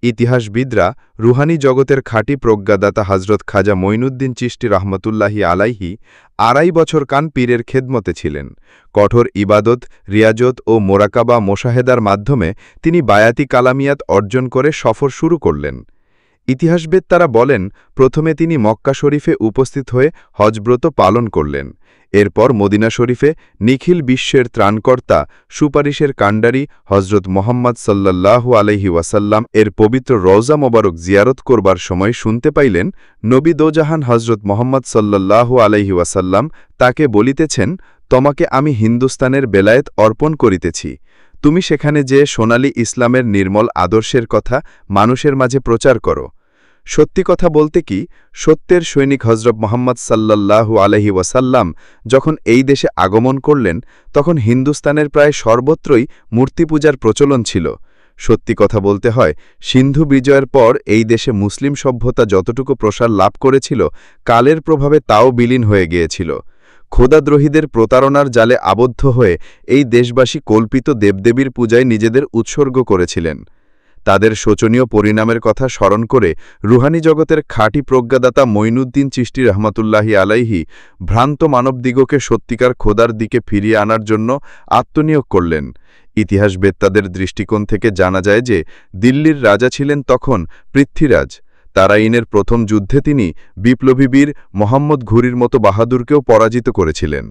ইতিহাসবিদরা রুহানি জগতের খাঁটি প্রজ্ঞাদাতা হজরত খাজা মঈনুদ্দিন চিশতি রহমতুল্লাহি আলাইহি ২.৫ বছর কান পীরের খেদমতে ছিলেন। কঠোর ইবাদত, রিয়াজত ও মোরাকাবা মোশাহেদার মাধ্যমে তিনি বায়াতি কালামিয়াত অর্জন করে সফর শুরু করলেন। ইতিহাসবিদ তারা বলেন, প্রথমে তিনি মক্কা শরীফে উপস্থিত হয়ে হজব্রত পালন করলেন। এরপর মদিনা শরীফে নিখিল বিশ্বের ত্রাণকর্তা, সুপারিশের কাণ্ডারি হজরত মোহাম্মদ সাল্লাল্লাহু আলাইহি ওয়াসাল্লাম এর পবিত্র রওজা মোবারক জিয়ারত করবার সময় শুনতে পাইলেন, নবী দোজাহান হজরত মোহাম্মদ সাল্লাল্লাহু আলাইহি ওয়াসাল্লাম তাকে বলিতেছেন, তোমাকে আমি হিন্দুস্তানের বেলায়েত অর্পণ করিতেছি। তুমি সেখানে যে সোনালী ইসলামের নির্মল আদর্শের কথা মানুষের মাঝে প্রচার করো। সত্যি কথা বলতে কি, সত্যের সৈনিক হজরত মোহাম্মদ সাল্লাল্লাহু আলাইহি ওয়াসাল্লাম যখন এই দেশে আগমন করলেন, তখন হিন্দুস্তানের প্রায় সর্বত্রই মূর্তিপূজার প্রচলন ছিল। সত্যি কথা বলতে হয়, সিন্ধু বিজয়ের পর এই দেশে মুসলিম সভ্যতা যতটুকু প্রসার লাভ করেছিল, কালের প্রভাবে তাও বিলীন হয়ে গিয়েছিল। খোদাদ্রোহীদের প্রতারণার জালে আবদ্ধ হয়ে এই দেশবাসী কল্পিত দেবদেবীর পূজায় নিজেদের উৎসর্গ করেছিলেন। তাদের শোচনীয় পরিণামের কথা স্মরণ করে রুহানি জগতের খাঁটি প্রজ্ঞাদাতা মঈনুদ্দিন চিশতি রহমতুল্লাহি আলাইহি ভ্রান্ত মানবদিগকে সত্যিকার খোদার দিকে ফিরিয়ে আনার জন্য আত্মনিয়োগ করলেন। ইতিহাসবেত্তাদের দৃষ্টিকোণ থেকে জানা যায় যে, দিল্লির রাজা ছিলেন তখন পৃথ্বীরাজ। তারাইনের প্রথম যুদ্ধে তিনি বিপ্লবী বীর মোহাম্মদ ঘুরির মতো বাহাদুরকেও পরাজিত করেছিলেন।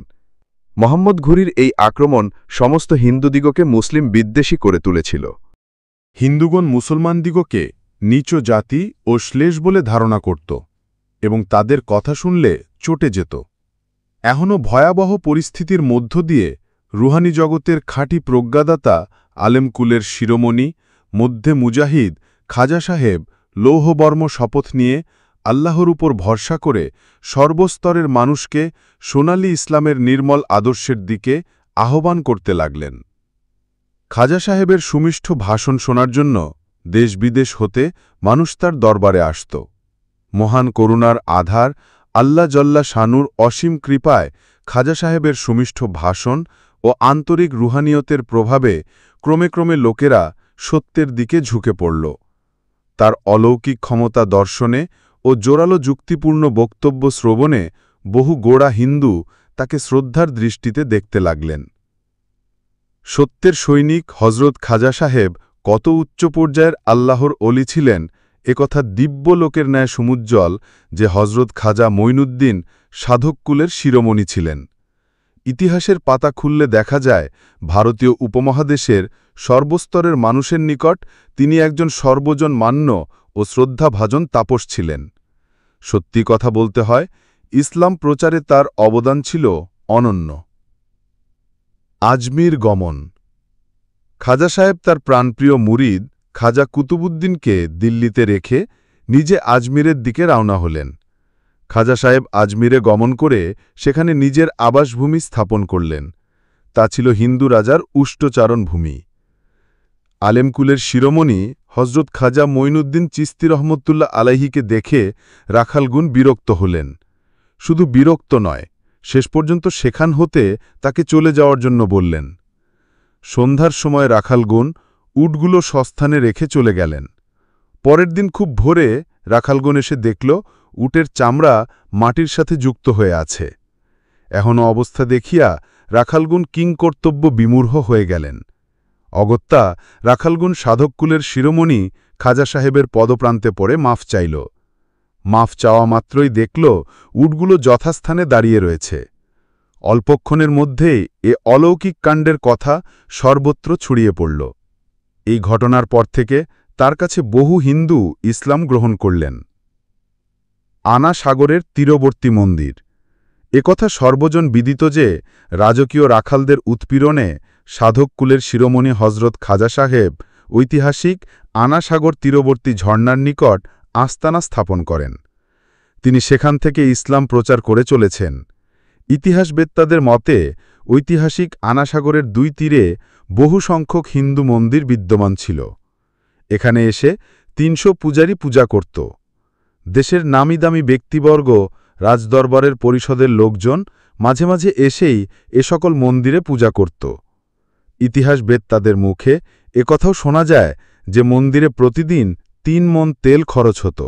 মোহাম্মদ ঘুরির এই আক্রমণ সমস্ত হিন্দুদিগকে মুসলিম বিদ্বেষী করে তুলেছিল। হিন্দুগণ মুসলমানদিগকে নীচ জাতি ও শ্লেষ বলে ধারণা করত এবং তাদের কথা শুনলে চটে যেত। এখনও ভয়াবহ পরিস্থিতির মধ্য দিয়ে রুহানি জগতের খাঁটি প্রজ্ঞাদাতা, আলেমকুলের শিরোমণি, মধ্যে মুজাহিদ খাজা সাহেব লৌহবর্ম শপথ নিয়ে আল্লাহর উপর ভরসা করে সর্বস্তরের মানুষকে সোনালী ইসলামের নির্মল আদর্শের দিকে আহ্বান করতে লাগলেন। খাজা সাহেবের সুমিষ্ঠ ভাষণ শোনার জন্য দেশ বিদেশ হতে মানুষ তার দরবারে আসত। মহান করুণার আধার আল্লাহ জল্লা শানুর অসীম কৃপায় খাজা সাহেবের সুমিষ্ঠ ভাষণ ও আন্তরিক রুহানিয়তের প্রভাবে ক্রমে ক্রমে লোকেরা সত্যের দিকে ঝুঁকে পড়ল। তার অলৌকিক ক্ষমতা দর্শনে ও জোরালো যুক্তিপূর্ণ বক্তব্য শ্রবণে বহু গোড়া হিন্দু তাকে শ্রদ্ধার দৃষ্টিতে দেখতে লাগলেন। সত্যের সৈনিক হজরত খাজা সাহেব কত উচ্চ পর্যায়ের আল্লাহর অলি ছিলেন, একথা দিব্য লোকের ন্যায় সমুজ্জ্বল যে হজরত খাজা মঈনুদ্দিন সাধককুলের শিরোমণি ছিলেন। ইতিহাসের পাতা খুললে দেখা যায়, ভারতীয় উপমহাদেশের সর্বস্তরের মানুষের নিকট তিনি একজন সর্বজন মান্য ও শ্রদ্ধাভাজন তাপস ছিলেন। সত্যি কথা বলতে হয়, ইসলাম প্রচারে তার অবদান ছিল অনন্য। আজমির গমন। খাজা সাহেব তার প্রাণপ্রিয় মুরিদ খাজা কুতুবুদ্দিনকে দিল্লিতে রেখে নিজে আজমিরের দিকে রওনা হলেন। খাজা সাহেব আজমিরে গমন করে সেখানে নিজের আবাসভূমি স্থাপন করলেন। তা ছিল হিন্দু রাজার উষ্টচারণ ভূমি। আলেমকুলের শিরোমণি হজরত খাজা মঈনুদ্দিন চিশতি রহমতুল্লাহ আলাইহিকে দেখে রাখালগুন বিরক্ত হলেন। শুধু বিরক্ত নয়, শেষ পর্যন্ত সেখান হতে তাকে চলে যাওয়ার জন্য বললেন। সন্ধ্যার সময় রাখালগুন উটগুলো সস্থানে রেখে চলে গেলেন। পরের দিন খুব ভোরে রাখালগুন এসে দেখল উটের চামড়া মাটির সাথে যুক্ত হয়ে আছে। এখনও অবস্থা দেখিয়া রাখালগুন কিংকর্তব্য বিমূঢ় হয়ে গেলেন। অগত্যা রাখালগুন সাধককুলের শিরোমণি খাজা সাহেবের পদপ্রান্তে পড়ে মাফ চাইল। মাফ চাওয়া মাত্রই দেখল উটগুলো যথাস্থানে দাঁড়িয়ে রয়েছে। অল্পক্ষণের মধ্যেই এ অলৌকিক কাণ্ডের কথা সর্বত্র ছড়িয়ে পড়ল। এই ঘটনার পর থেকে তার কাছে বহু হিন্দু ইসলাম গ্রহণ করলেন। আনা সাগরের তীরবর্তী মন্দির। একথা সর্বজন বিদিত যে রাজকীয় রাখালদের উৎপীড়নে সাধককুলের শিরোমণি হজরত খাজা সাহেব ঐতিহাসিক আনা সাগর তীরবর্তী ঝর্ণার নিকট আস্তানা স্থাপন করেন। তিনি সেখান থেকে ইসলাম প্রচার করে চলেছেন। ইতিহাসবেত্তাদের মতে ঐতিহাসিক আনা সাগরের দুই তীরে বহু সংখ্যক হিন্দু মন্দির বিদ্যমান ছিল। এখানে এসে ৩০০ পূজারী পূজা করত। দেশের নামিদামি ব্যক্তিবর্গ, রাজদরবারের পরিষদের লোকজন মাঝে মাঝে এসেই এ সকল মন্দিরে পূজা করত। ইতিহাসবেত্তাদের মুখে একথাও শোনা যায় যে মন্দিরে প্রতিদিন ৩ মণ তেল খরচ হতো।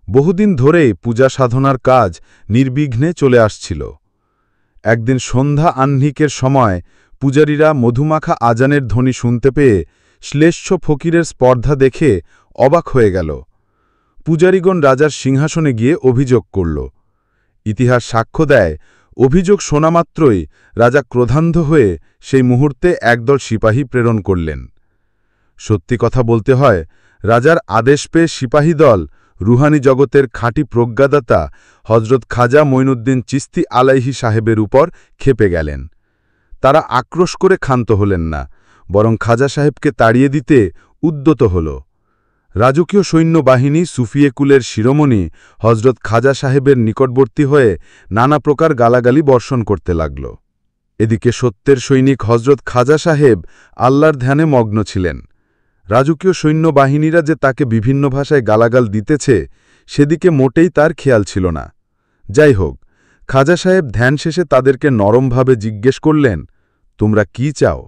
বহুদিন ধরেই পূজা সাধনার কাজ নির্বিঘ্নে চলে আসছিল। একদিন সন্ধ্যা আহ্নিকের সময় পূজারীরা মধুমাখা আজানের ধ্বনি শুনতে পেয়ে শ্লেষ্য ফকিরের স্পর্ধা দেখে অবাক হয়ে গেল। পূজারীগণ রাজার সিংহাসনে গিয়ে অভিযোগ করল। ইতিহাস সাক্ষ্য দেয়, অভিযোগ শোনামাত্রই রাজা ক্রোধান্ধ হয়ে সেই মুহূর্তে একদল সিপাহী প্রেরণ করলেন। সত্যি কথা বলতে হয়, রাজার আদেশ পেয়ে সিপাহী দল রুহানি জগতের খাঁটি প্রজ্ঞাদাতা হজরত খাজা মঈনুদ্দিন চিশতি আলাইহি সাহেবের উপর ক্ষেপে গেলেন। তারা আক্রোশ করে ক্ষান্ত হলেন না, বরং খাজা সাহেবকে তাড়িয়ে দিতে উদ্যত হল। রাজকীয় সৈন্যবাহিনী সুফিয়ে কুলের শিরোমণি হজরত খাজা সাহেবের নিকটবর্তী হয়ে নানা প্রকার গালাগালি বর্ষণ করতে লাগল। এদিকে সত্যের সৈনিক হজরত খাজা সাহেব আল্লাহর ধ্যানে মগ্ন ছিলেন। রাজকীয় সৈন্যবাহিনীরা যে তাকে বিভিন্ন ভাষায় গালাগাল দিতেছে সেদিকে মোটেই তার খেয়াল ছিল না। যাই হোক, খাজা সাহেব ধ্যান শেষে তাদেরকে নরমভাবে জিজ্ঞেস করলেন, তোমরা কি চাও?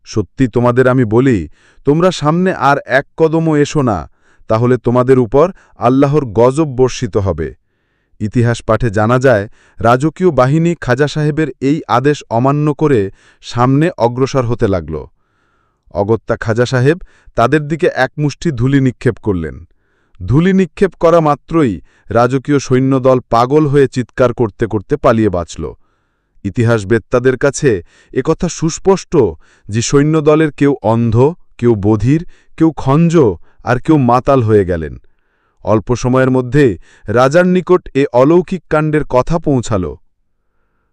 সত্যি তোমাদের আমি বলি, তোমরা সামনে আর এক কদমও এসো না, তাহলে তোমাদের উপর আল্লাহর গজব বর্ষিত হবে। ইতিহাস পাঠে জানা যায়, রাজকীয় বাহিনী খাজা সাহেবের এই আদেশ অমান্য করে সামনে অগ্রসর হতে লাগল। অগত্যা খাজা সাহেব তাদের দিকে এক মুষ্টি ধুলি নিক্ষেপ করলেন। ধুলি নিক্ষেপ করা মাত্রই রাজকীয় সৈন্যদল পাগল হয়ে চিৎকার করতে করতে পালিয়ে বাঁচল। ইতিহাসবেত্তাদের কাছে একথা সুস্পষ্ট যে সৈন্যদলের কেউ অন্ধ, কেউ বধির, কেউ খঞ্জ আর কেউ মাতাল হয়ে গেলেন। অল্প সময়ের মধ্যে রাজার নিকট এ অলৌকিক কাণ্ডের কথা পৌঁছাল।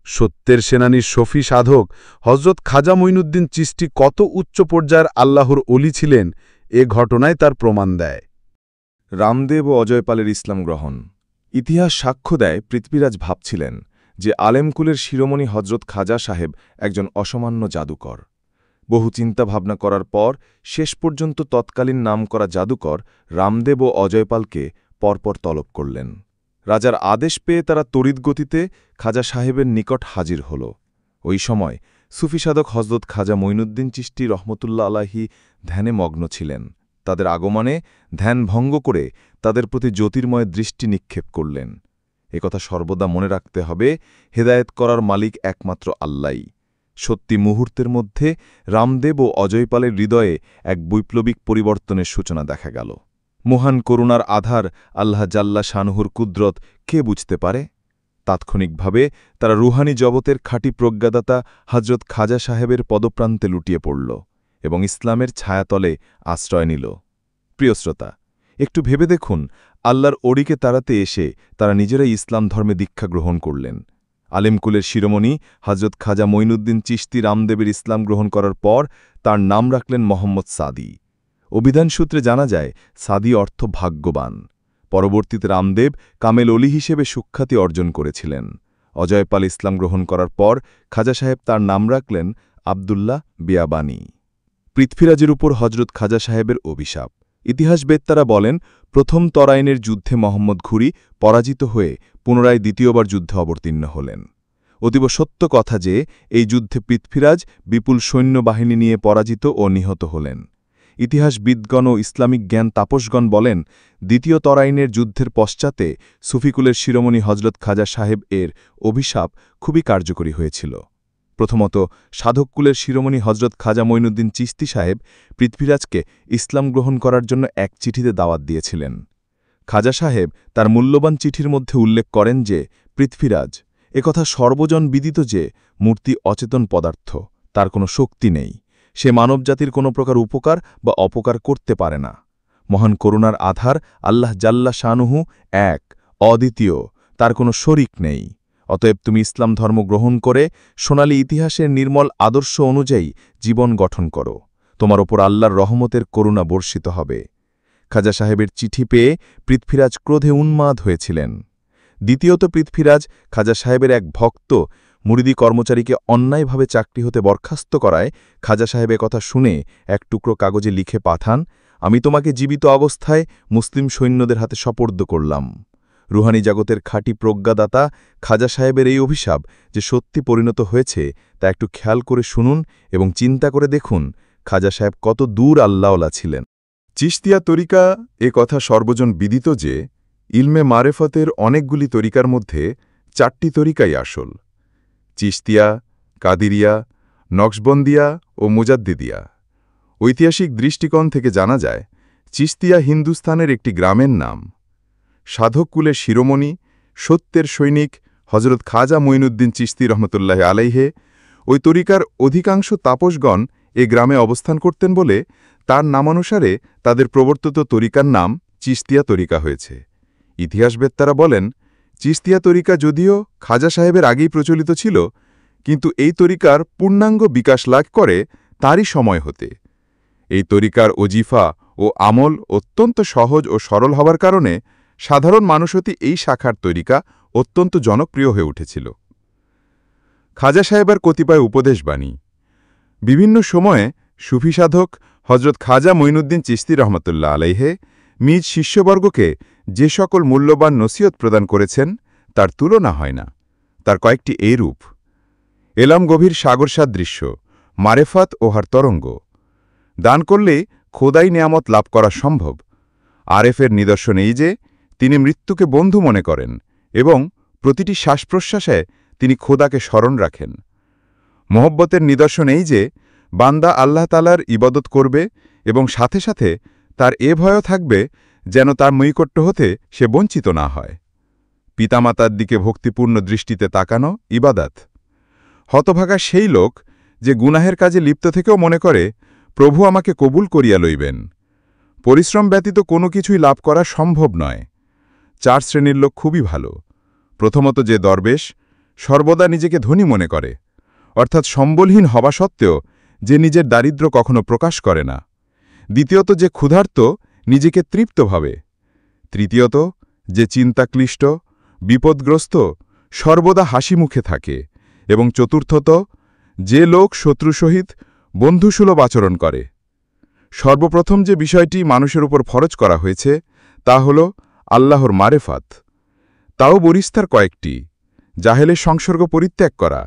সত্যের সেনানী শফি সাধক হজরত খাজা মঈনুদ্দিন চিশতি কত উচ্চ পর্যায়ের আল্লাহর অলি ছিলেন এ ঘটনায় তার প্রমাণ দেয়। রামদেব ও অজয়পালের ইসলাম গ্রহণ। ইতিহাস সাক্ষ্য দেয়, পৃথ্বীরাজ ভাবছিলেন যে আলেমকুলের শিরোমণি হজরত খাজা সাহেব একজন অসামান্য জাদুকর। বহু চিন্তাভাবনা করার পর শেষ পর্যন্ত তৎকালীন নামকরা জাদুকর রামদেব ও অজয়পালকে পরপর তলব করলেন। রাজার আদেশ পেয়ে তারা তড়িৎ গতিতে খাজা সাহেবের নিকট হাজির হল। ওই সময় সুফি সাধক হজরত খাজা মঈনুদ্দিন চিশতি রহমতুল্লাহ আলাহি ধ্যানে মগ্ন ছিলেন। তাদের আগমনে ধ্যান ভঙ্গ করে তাদের প্রতি জ্যোতির্ময় দৃষ্টি নিক্ষেপ করলেন। একথা সর্বদা মনে রাখতে হবে, হেদায়েত করার মালিক একমাত্র আল্লাহই। সত্যি মুহূর্তের মধ্যে রামদেব ও অজয়পালের হৃদয়ে এক বৈপ্লবিক পরিবর্তনের সূচনা দেখা গেল। মহান করুণার আধার আল্লাহ জাল্লা শানহুর কুদরত কে বুঝতে পারে? তাৎক্ষণিকভাবে তারা রুহানি জগতের খাঁটি প্রজ্ঞাদাতা হজরত খাজা সাহেবের পদপ্রান্তে লুটিয়ে পড়ল এবং ইসলামের ছায়াতলে আশ্রয় নিল। প্রিয় শ্রোতা, একটু ভেবে দেখুন, আল্লাহর অলিকে তাড়াতে এসে তারা নিজেরাই ইসলাম ধর্মে দীক্ষা গ্রহণ করলেন। আলেমকুলের শিরোমণি হজরত খাজা মঈনুদ্দিন চিশতি রামদেবের ইসলাম গ্রহণ করার পর তার নাম রাখলেন মোহাম্মদ সাদি। অভিধান সূত্রে জানা যায়, সাদি অর্থ ভাগ্যবান। পরবর্তীতে রামদেব কামেল অলি হিসেবে সুখ্যাতি অর্জন করেছিলেন। অজয়পাল ইসলাম গ্রহণ করার পর খাজা সাহেব তার নাম রাখলেন আবদুল্লাহ বিয়াবানী। পৃথ্বীরাজের উপর হজরত খাজা সাহেবের অভিশাপ। ইতিহাসবেত্তারা বলেন, প্রথম তরাইনের যুদ্ধে মোহাম্মদ ঘুরি পরাজিত হয়ে পুনরায় দ্বিতীয়বার যুদ্ধে অবতীর্ণ হলেন। অতীব সত্য কথা যে এই যুদ্ধে পৃথ্বীরাজ বিপুল সৈন্যবাহিনী নিয়ে পরাজিত ও নিহত হলেন। ইতিহাসবিদগণ ও ইসলামিক জ্ঞান তাপসগণ বলেন, দ্বিতীয় তরাইনের যুদ্ধের পশ্চাতে সুফিকুলের শিরোমণি হজরত খাজা সাহেব এর অভিশাপ খুবই কার্যকরী হয়েছিল। প্রথমত, সাধককুলের শিরোমণি হজরত খাজা মঈনুদ্দিন চিশতি সাহেব পৃথ্বীরাজকে ইসলাম গ্রহণ করার জন্য এক চিঠিতে দাওয়াত দিয়েছিলেন। খাজা সাহেব তার মূল্যবান চিঠির মধ্যে উল্লেখ করেন যে, পৃথ্বীরাজ, একথা সর্বজন বিদিত যে মূর্তি অচেতন পদার্থ, তার কোনো শক্তি নেই, সে মানবজাতির কোনো প্রকার উপকার বা অপকার করতে পারে না। মহান করুণার আধার আল্লাহ জাল্লা শানুহু এক, অদ্বিতীয়, তার কোনো শরিক নেই। অতএব তুমি ইসলাম ধর্ম গ্রহণ করে সোনালী ইতিহাসের নির্মল আদর্শ অনুযায়ী জীবন গঠন করো, তোমার ওপর আল্লাহর রহমতের করুণা বর্ষিত হবে। খাজা সাহেবের চিঠি পেয়ে পৃথ্বীরাজ ক্রোধে উন্মাদ হয়েছিলেন। দ্বিতীয়ত, পৃথ্বীরাজ খাজা সাহেবের এক ভক্ত মুরিদি কর্মচারীকে অন্যায়ভাবে চাকরি হতে বরখাস্ত করায় খাজা সাহেব কথা শুনে এক টুকরো কাগজে লিখে পাঠান, আমি তোমাকে জীবিত অবস্থায় মুসলিম সৈন্যদের হাতে সোপর্দ করলাম। রুহানি জগতের খাঁটি প্রজ্ঞাদাতা খাজা সাহেবের এই অভিশাপ যে সত্যি পরিণত হয়েছে তা একটু খেয়াল করে শুনুন এবং চিন্তা করে দেখুন খাজা সাহেব কত দূর আল্লাহওয়ালা ছিলেন। চিশতিয়া তরিকা এ কথা সর্বজন বিদিত যে ইলমে মারেফতের অনেকগুলি তরিকার মধ্যে 4টি তরিকাই আসল: চিশতিয়া, কাদিরিয়া, নকশবন্দিয়া ও মুজাদ্দিদিয়া। ঐতিহাসিক দৃষ্টিকোণ থেকে জানা যায়, চিশতিয়া হিন্দুস্তানের একটি গ্রামের নাম। সাধককুলের শিরোমণি, সত্যের সৈনিক হজরত খাজা মঈনুদ্দিন চিশতি রহমতুল্লাহ আলাইহে ওই তরিকার অধিকাংশ তাপসগণ এ গ্রামে অবস্থান করতেন বলে তার নামানুসারে তাদের প্রবর্তিত তরিকার নাম চিশতিয়া তরিকা হয়েছে। ইতিহাসবেত্তারা বলেন, চিশতিয়া তরিকা যদিও খাজা সাহেবের আগেই প্রচলিত ছিল, কিন্তু এই তরিকার পূর্ণাঙ্গ বিকাশ লাভ করে তারই সময় হতে। এই তরিকার ওজিফা ও আমল অত্যন্ত সহজ ও সরল হবার কারণে সাধারণ মানুষতি এই শাখার তরিকা অত্যন্ত জনপ্রিয় হয়ে উঠেছিল। খাজা সাহেবের কতিপয় উপদেশবাণী। বিভিন্ন সময়ে সুফি সাধক হজরত খাজা মঈনুদ্দিন চিশতি রহমতুল্লাহ আলাইহে নিজ শিষ্যবর্গকে যে সকল মূল্যবান নসিহত প্রদান করেছেন তার তুলনা হয় না। তার কয়েকটি এইরূপ: এলাম গভীর সাগর সাদৃশ্য, মারেফাত ও হার তরঙ্গ। দান করলে খোদাই নেয়ামত লাভ করা সম্ভব। আরেফের নিদর্শন এই যে তিনি মৃত্যুকে বন্ধু মনে করেন এবং প্রতিটি শ্বাসপ্রশ্বাসে তিনি খোদাকে স্মরণ রাখেন। মোহব্বতের নিদর্শন এই যে বান্দা আল্লাহ তালার ইবাদত করবে এবং সাথে সাথে তার এ ভয়ও থাকবে যেন তার নৈকট্য হতে সে বঞ্চিত না হয়। পিতামাতার দিকে ভক্তিপূর্ণ দৃষ্টিতে তাকানো ইবাদাত। হতভাগা সেই লোক যে গুনাহের কাজে লিপ্ত থেকেও মনে করে প্রভু আমাকে কবুল করিয়া লইবেন। পরিশ্রম ব্যতীত কোনো কিছুই লাভ করা সম্ভব নয়। 4 শ্রেণীর লোক খুবই ভালো। প্রথমত, যে দরবেশ সর্বদা নিজেকে ধনী মনে করে, অর্থাৎ সম্বলহীন হওয়া সত্ত্বেও যে নিজের দারিদ্র্য কখনো প্রকাশ করে না। দ্বিতীয়ত, যে ক্ষুধার্ত নিজেকে তৃপ্ত ভাবে। তৃতীয়ত, যে চিন্তাক্লিষ্ট বিপদগ্রস্ত সর্বদা হাসি মুখে থাকে। এবং চতুর্থত, যে লোক শত্রু সহিত বন্ধুসুলভ আচরণ করে। সর্বপ্রথম যে বিষয়টি মানুষের উপর ফরজ করা হয়েছে তা হল আল্লাহর মারেফাত। তাও বরিস্তার কয়েকটি: জাহেলের সংসর্গ পরিত্যাগ করা,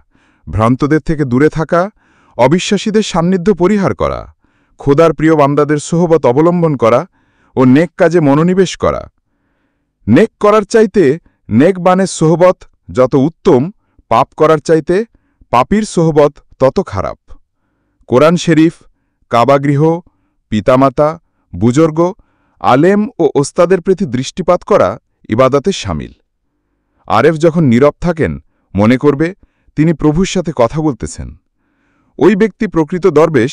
ভ্রান্তদের থেকে দূরে থাকা, অবিশ্বাসীদের সান্নিধ্য পরিহার করা, খোদার প্রিয় বান্দাদের সোহবত অবলম্বন করা ও নেক কাজে মনোনিবেশ করা। নেক করার চাইতে নেক বানের সোহবত যত উত্তম, পাপ করার চাইতে পাপীর সোহবত তত খারাপ। কোরআন শরীফ, কাবাগৃহ, পিতামাতা, বুজুর্গ, আলেম ও ওস্তাদের প্রতি দৃষ্টিপাত করা ইবাদতের শামিল। আরেফ যখন নীরব থাকেন মনে করবে তিনি প্রভুর সাথে কথা বলতেছেন। ওই ব্যক্তি প্রকৃত দরবেশ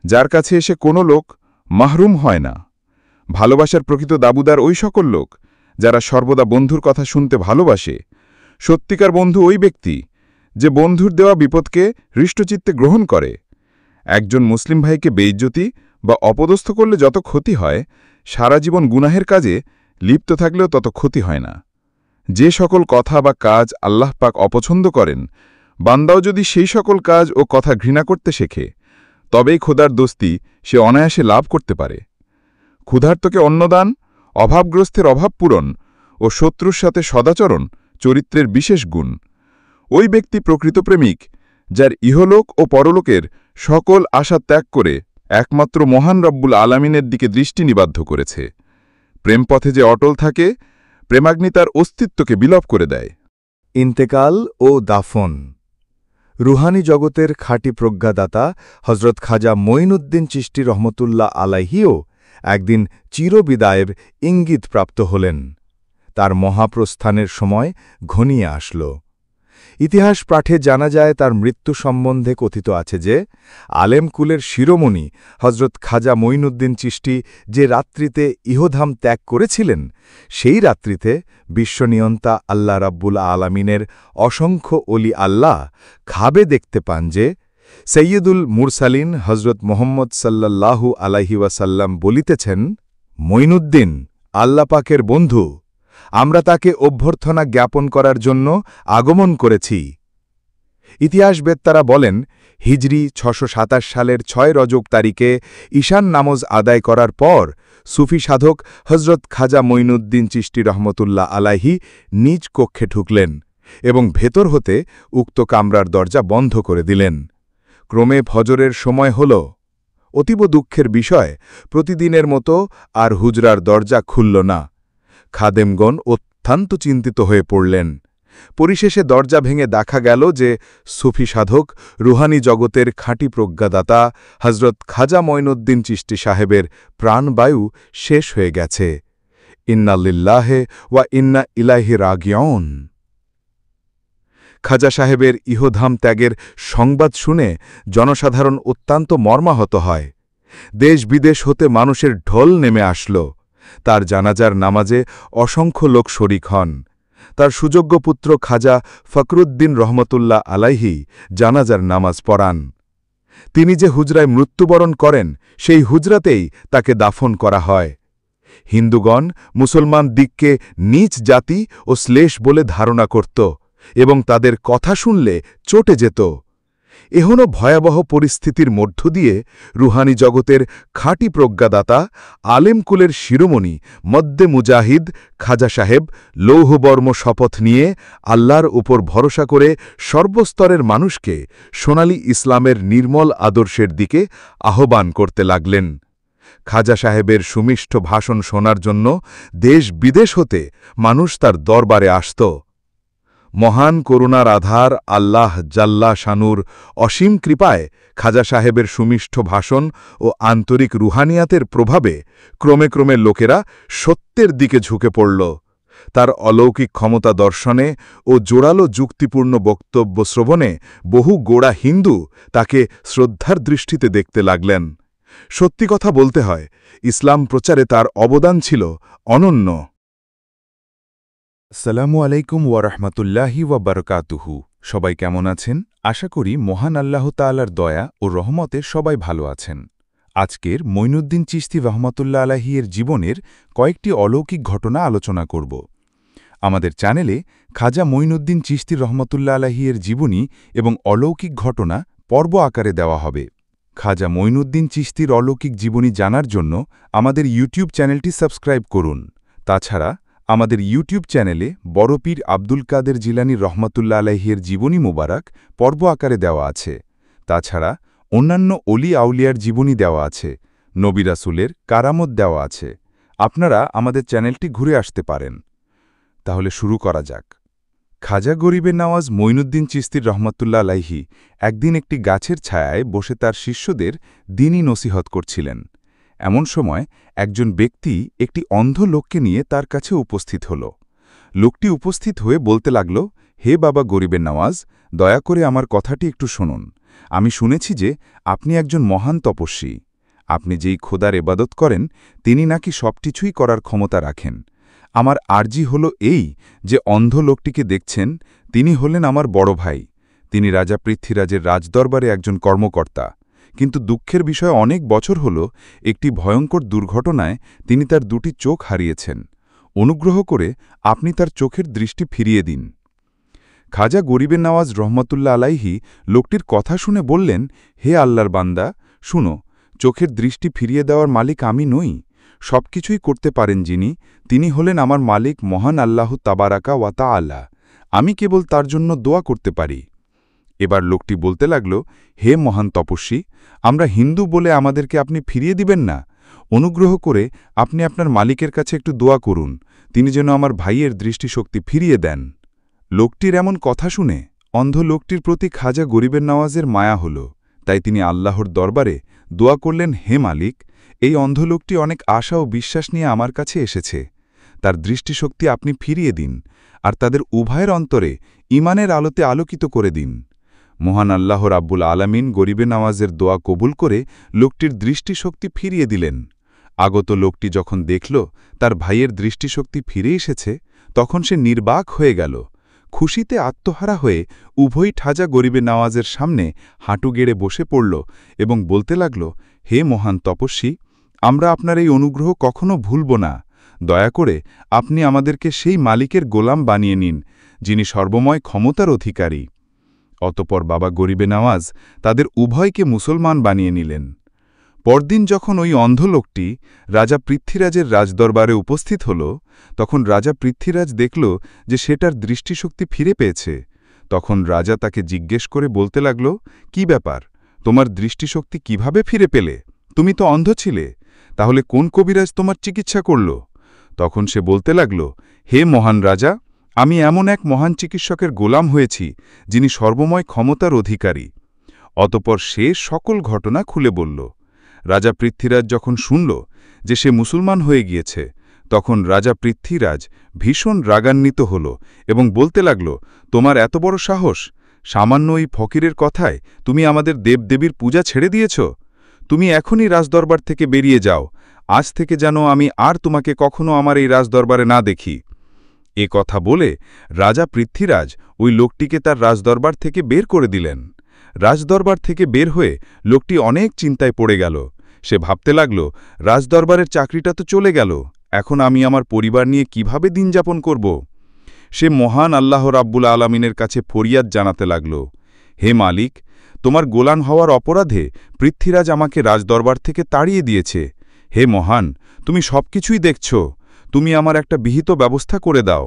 যার কাছে এসে কোনো লোক মাহরুম হয় না। ভালোবাসার প্রকৃত দাবুদার ওই সকল লোক যারা সর্বদা বন্ধুর কথা শুনতে ভালোবাসে। সত্যিকার বন্ধু ওই ব্যক্তি যে বন্ধুর দেওয়া বিপদকে হৃষ্টচিত্তে গ্রহণ করে। একজন মুসলিম ভাইকে বেইজ্জতি বা অপদস্থ করলে যত ক্ষতি হয়, সারা জীবন গুনাহের কাজে লিপ্ত থাকলেও তত ক্ষতি হয় না। যে সকল কথা বা কাজ আল্লাহ পাক অপছন্দ করেন, বান্দাও যদি সেই সকল কাজ ও কথা ঘৃণা করতে শেখে, তবেই খোদার দোস্তি সে অনায়াসে লাভ করতে পারে। ক্ষুধার্তকে অন্নদান, অভাবগ্রস্তের অভাব পূরণ ও শত্রুর সাথে সদাচরণ চরিত্রের বিশেষ গুণ। ওই ব্যক্তি প্রকৃত প্রেমিক, যার ইহলোক ও পরলোকের সকল আশা ত্যাগ করে একমাত্র মহান রব্বুল আলামিনের দিকে দৃষ্টি নিবদ্ধ করেছে। প্রেমপথে যে অটল থাকে, প্রেমাগ্নি তার অস্তিত্বকে বিলোপ করে দেয়। ইন্তেকাল ও দাফন। রুহানি জগতের খাঁটি প্রজ্ঞাদাতা হজরত খাজা মঈনুদ্দিন চিশতি রহমতুল্লাহ আলাইহিও একদিন চিরবিদায়ের ইঙ্গিত প্রাপ্ত হলেন। তার মহাপ্রস্থানের সময় ঘনিয়ে আসল। ইতিহাস পাঠে জানা যায় তার মৃত্যু সম্বন্ধে কথিত আছে যে আলেমকুলের শিরোমণি হজরত খাজা মঈনুদ্দিন চিশতি যে রাত্রিতে ইহধাম ত্যাগ করেছিলেন, সেই রাত্রিতে বিশ্বনিয়ন্তা আল্লাহ রাব্বুল আলামিনের অসংখ্য অলি আল্লাহ খাবে দেখতে পান যে সৈয়দুল মুরসালিন হজরত মোহাম্মদ সাল্লাল্লাহু আলাইহি ওয়াসাল্লাম বলিতেছেন, মঈনুদ্দিন আল্লাহ পাকের বন্ধু, আমরা তাকে অভ্যর্থনা জ্ঞাপন করার জন্য আগমন করেছি। ইতিহাসবেত্তারা বলেন, হিজরি ৬২৭ সালের ৬ রজব তারিখে ঈশান নামাজ আদায় করার পর সুফি সাধক হজরত খাজা মঈনুদ্দিন চিশতি রহমতুল্লাহ আলাইহি নিজ কক্ষে ঢুকলেন এবং ভেতর হতে উক্ত কামরার দরজা বন্ধ করে দিলেন। ক্রমে ফজরের সময় হল। অতীব দুঃখের বিষয়, প্রতিদিনের মতো আর হুজরার দরজা খুলল না। খাদেমগণ অত্যন্ত চিন্তিত হয়ে পড়লেন। পরিশেষে দরজা ভেঙে দেখা গেল যে সুফি সাধক, রুহানি জগতের খাঁটি প্রজ্ঞাদাতা হজরত খাজা মঈনুদ্দিন চিশতি সাহেবের প্রাণবায়ু শেষ হয়ে গেছে। ইন্না লিল্লাহে ওয়া ইন্না ইলাইহি রাজিউন। খাজা সাহেবের ইহধাম ত্যাগের সংবাদ শুনে জনসাধারণ অত্যন্ত মর্মাহত হয়। দেশ বিদেশ হতে মানুষের ঢল নেমে আসল। তার জানাজার নামাজে অসংখ্য লোক শরিক হন। তার সুযোগ্য পুত্র খাজা ফখরুদ্দিন রহমতুল্লাহ আলাইহি জানাজার নামাজ পড়ান। তিনি যে হুজরায় মৃত্যুবরণ করেন, সেই হুজরাতেই তাকে দাফন করা হয়। হিন্দুগণ মুসলমান দিককে নীচ জাতি ও শ্লেষ বলে ধারণা করত এবং তাদের কথা শুনলে চটে যেত। এহনো ভয়াবহ পরিস্থিতির মধ্য দিয়ে রুহানি জগতের খাঁটি প্রজ্ঞাদাতা, আলেমকুলের শিরোমণি মদ্দে মুজাহিদ খাজা সাহেব লৌহবর্ম শপথ নিয়ে আল্লাহর উপর ভরসা করে সর্বস্তরের মানুষকে সোনালী ইসলামের নির্মল আদর্শের দিকে আহ্বান করতে লাগলেন। খাজা সাহেবের সুমিষ্ঠ ভাষণ শোনার জন্য দেশ বিদেশ হতে মানুষ তার দরবারে আসত। মহান করুণার আধার আল্লাহ জাল্লা শানুর অসীম কৃপায় খাজা সাহেবের সুমিষ্ঠ ভাষণ ও আন্তরিক রুহানিয়াতের প্রভাবে ক্রমে ক্রমে লোকেরা সত্যের দিকে ঝুঁকে পড়ল। তার অলৌকিক ক্ষমতা দর্শনে ও জোরালো যুক্তিপূর্ণ বক্তব্য শ্রবণে বহু গোড়া হিন্দু তাকে শ্রদ্ধার দৃষ্টিতে দেখতে লাগলেন। সত্যি কথা বলতে হয়, ইসলাম প্রচারে তার অবদান ছিল অনন্য। আসসালামু আলাইকুম ওয়ারহমতুল্লাহি ওয়াবারকাতুহু। সবাই কেমন আছেন? আশা করি মহান আল্লাহ তাআলার দয়া ও রহমতে সবাই ভালো আছেন। আজকের মঈনুদ্দিন চিশতি রহমতুল্লাহ আলাইহির জীবনের কয়েকটি অলৌকিক ঘটনা আলোচনা করব। আমাদের চ্যানেলে খাজা মঈনুদ্দিন চিশতি রহমতুল্লাহ আলাইহির জীবনী এবং অলৌকিক ঘটনা পর্ব আকারে দেওয়া হবে। খাজা মঈনুদ্দিন চিশতির অলৌকিক জীবনী জানার জন্য আমাদের ইউটিউব চ্যানেলটি সাবস্ক্রাইব করুন। তাছাড়া আমাদের ইউটিউব চ্যানেলে বড় পীর আব্দুল কাদের জিলানী রহমতুল্লাহ আলাইহির জীবনী মুবারক পর্ব আকারে দেওয়া আছে। তাছাড়া অন্যান্য অলি আউলিয়ার জীবনী দেওয়া আছে, নবী রাসূলের কারামত দেওয়া আছে। আপনারা আমাদের চ্যানেলটি ঘুরে আসতে পারেন। তাহলে শুরু করা যাক। খাজা গরিবে নওয়াজ মঈনুদ্দিন চিশতির রহমতুল্লাহ আলাইহি একদিন একটি গাছের ছায়ায় বসে তার শিষ্যদের দ্বীনী নসিহত করছিলেন। এমন সময় একজন ব্যক্তি একটি অন্ধ লোককে নিয়ে তার কাছে উপস্থিত হল। লোকটি উপস্থিত হয়ে বলতে লাগল, হে বাবা গরিবে নওয়াজ, দয়া করে আমার কথাটি একটু শুনুন। আমি শুনেছি যে আপনি একজন মহান তপস্বী। আপনি যেই খোদার ইবাদত করেন, তিনি নাকি সবকিছুই করার ক্ষমতা রাখেন। আমার আরজি হল এই যে অন্ধ লোকটিকে দেখছেন, তিনি হলেন আমার বড় ভাই। তিনি রাজা পৃথ্বীরাজের রাজদরবারে একজন কর্মকর্তা। কিন্তু দুঃখের বিষয় অনেক বছর হল একটি ভয়ঙ্কর দুর্ঘটনায় তিনি তার দুটি চোখ হারিয়েছেন। অনুগ্রহ করে আপনি তার চোখের দৃষ্টি ফিরিয়ে দিন। খাজা গরিবে নওয়াজ রহমতুল্লাহ আলাইহি লোকটির কথা শুনে বললেন, হে আল্লাহর বান্দা, শুনো, চোখের দৃষ্টি ফিরিয়ে দেওয়ার মালিক আমি নই। সবকিছুই করতে পারেন যিনি, তিনি হলেন আমার মালিক মহান আল্লাহ তাবারাকা ওয়া তাআলা। আমি কেবল তার জন্য দোয়া করতে পারি। এবার লোকটি বলতে লাগল, হে মহান তপস্বী, আমরা হিন্দু বলে আমাদেরকে আপনি ফিরিয়ে দিবেন না। অনুগ্রহ করে আপনি আপনার মালিকের কাছে একটু দোয়া করুন, তিনি যেন আমার ভাইয়ের দৃষ্টিশক্তি ফিরিয়ে দেন। লোকটির এমন কথা শুনে অন্ধ লোকটির প্রতি খাজা গরিবের নওয়াজের মায়া হল, তাই তিনি আল্লাহর দরবারে দোয়া করলেন, হে মালিক, এই অন্ধ লোকটি অনেক আশা ও বিশ্বাস নিয়ে আমার কাছে এসেছে, তার দৃষ্টিশক্তি আপনি ফিরিয়ে দিন, আর তাদের উভয়ের অন্তরে ঈমানের আলোতে আলোকিত করে দিন। মহান আল্লাহ রাব্বুল আলামিন গরিবে নওয়াজের দোয়া কবুল করে লোকটির দৃষ্টিশক্তি ফিরিয়ে দিলেন। আগত লোকটি যখন দেখল তার ভাইয়ের দৃষ্টিশক্তি ফিরে এসেছে, তখন সে নির্বাক হয়ে গেল। খুশিতে আত্মহারা হয়ে উভয় খাজা গরিবে নওয়াজের সামনে হাঁটু গেড়ে বসে পড়ল এবং বলতে লাগল, হে মহান তপস্বী, আমরা আপনার এই অনুগ্রহ কখনো ভুলব না। দয়া করে আপনি আমাদেরকে সেই মালিকের গোলাম বানিয়ে নিন, যিনি সর্বময় ক্ষমতার অধিকারী। অতপর বাবা গরিবে নওয়াজ তাদের উভয়কে মুসলমান বানিয়ে নিলেন। পরদিন যখন ওই অন্ধ লোকটি রাজা পৃথ্বীরাজের রাজদরবারে উপস্থিত হল, তখন রাজা পৃথ্বীরাজ দেখল যে সেটার দৃষ্টিশক্তি ফিরে পেয়েছে। তখন রাজা তাকে জিজ্ঞেস করে বলতে লাগল, কি ব্যাপার, তোমার দৃষ্টিশক্তি কিভাবে ফিরে পেলে? তুমি তো অন্ধ ছিলে, তাহলে কোন কবিরাজ তোমার চিকিৎসা করল? তখন সে বলতে লাগল, হে মহান রাজা, আমি এমন এক মহান চিকিৎসকের গোলাম হয়েছি, যিনি সর্বময় ক্ষমতার অধিকারী। অতপর সে সকল ঘটনা খুলে বলল। রাজা পৃথ্বীরাজ যখন শুনল যে সে মুসলমান হয়ে গিয়েছে, তখন রাজা পৃথ্বীরাজ ভীষণ রাগান্বিত হল এবং বলতে লাগল, তোমার এত বড় সাহস! সামান্য এই ফকিরের কথায় তুমি আমাদের দেবদেবীর পূজা ছেড়ে দিয়েছ? তুমি এখনই রাজদরবার থেকে বেরিয়ে যাও, আজ থেকে যেন আমি আর তোমাকে কখনো আমার এই রাজদরবারে না দেখি। এ কথা বলে রাজা পৃথ্বীরাজ ওই লোকটিকে তার রাজদরবার থেকে বের করে দিলেন। রাজদরবার থেকে বের হয়ে লোকটি অনেক চিন্তায় পড়ে গেল। সে ভাবতে লাগল, রাজদরবারের চাকরিটা তো চলে গেল, এখন আমি আমার পরিবার নিয়ে কিভাবে দিন যাপন করব? সে মহান আল্লাহ রাব্বুল আলামিনের কাছে ফরিয়াদ জানাতে লাগল, হে মালিক, তোমার গোলাম হওয়ার অপরাধে পৃথ্বীরাজ আমাকে রাজদরবার থেকে তাড়িয়ে দিয়েছে। হে মহান, তুমি সবকিছুই দেখছ, তুমি আমার একটা বিহিত ব্যবস্থা করে দাও।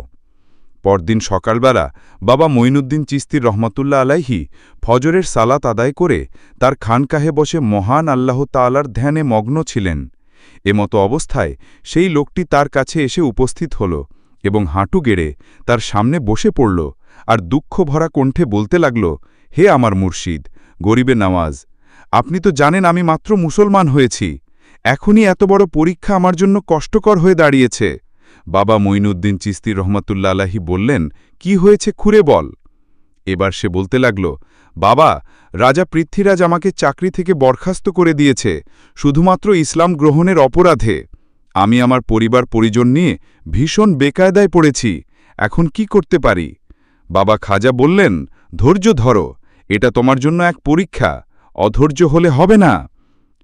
পরদিন সকালবেলা বাবা মঈনুদ্দিন চিশতির রহমতুল্লাহ আলাইহি ফজরের সালাত আদায় করে তার খানকাহে বসে মহান আল্লাহ তাআলার ধ্যানে মগ্ন ছিলেন। এমতো অবস্থায় সেই লোকটি তার কাছে এসে উপস্থিত হল এবং হাঁটু গেড়ে তার সামনে বসে পড়ল আর দুঃখ ভরা কণ্ঠে বলতে লাগল, হে আমার মুর্শিদ গরিবে নওয়াজ, আপনি তো জানেন আমি মাত্র মুসলমান হয়েছি, এখনই এত বড় পরীক্ষা আমার জন্য কষ্টকর হয়ে দাঁড়িয়েছে। বাবা মঈনুদ্দিন চিশতি রহমতুল্লাহ আলাইহি বললেন, কি হয়েছে খুলে বল। এবার সে বলতে লাগল, বাবা, রাজা পৃথ্বীরাজ আমাকে চাকরি থেকে বরখাস্ত করে দিয়েছে শুধুমাত্র ইসলাম গ্রহণের অপরাধে। আমি আমার পরিবার পরিজন নিয়ে ভীষণ বেকায়দায় পড়েছি, এখন কি করতে পারি? বাবা খাজা বললেন, ধৈর্য ধরো, এটা তোমার জন্য এক পরীক্ষা, অধৈর্য হলে হবে না।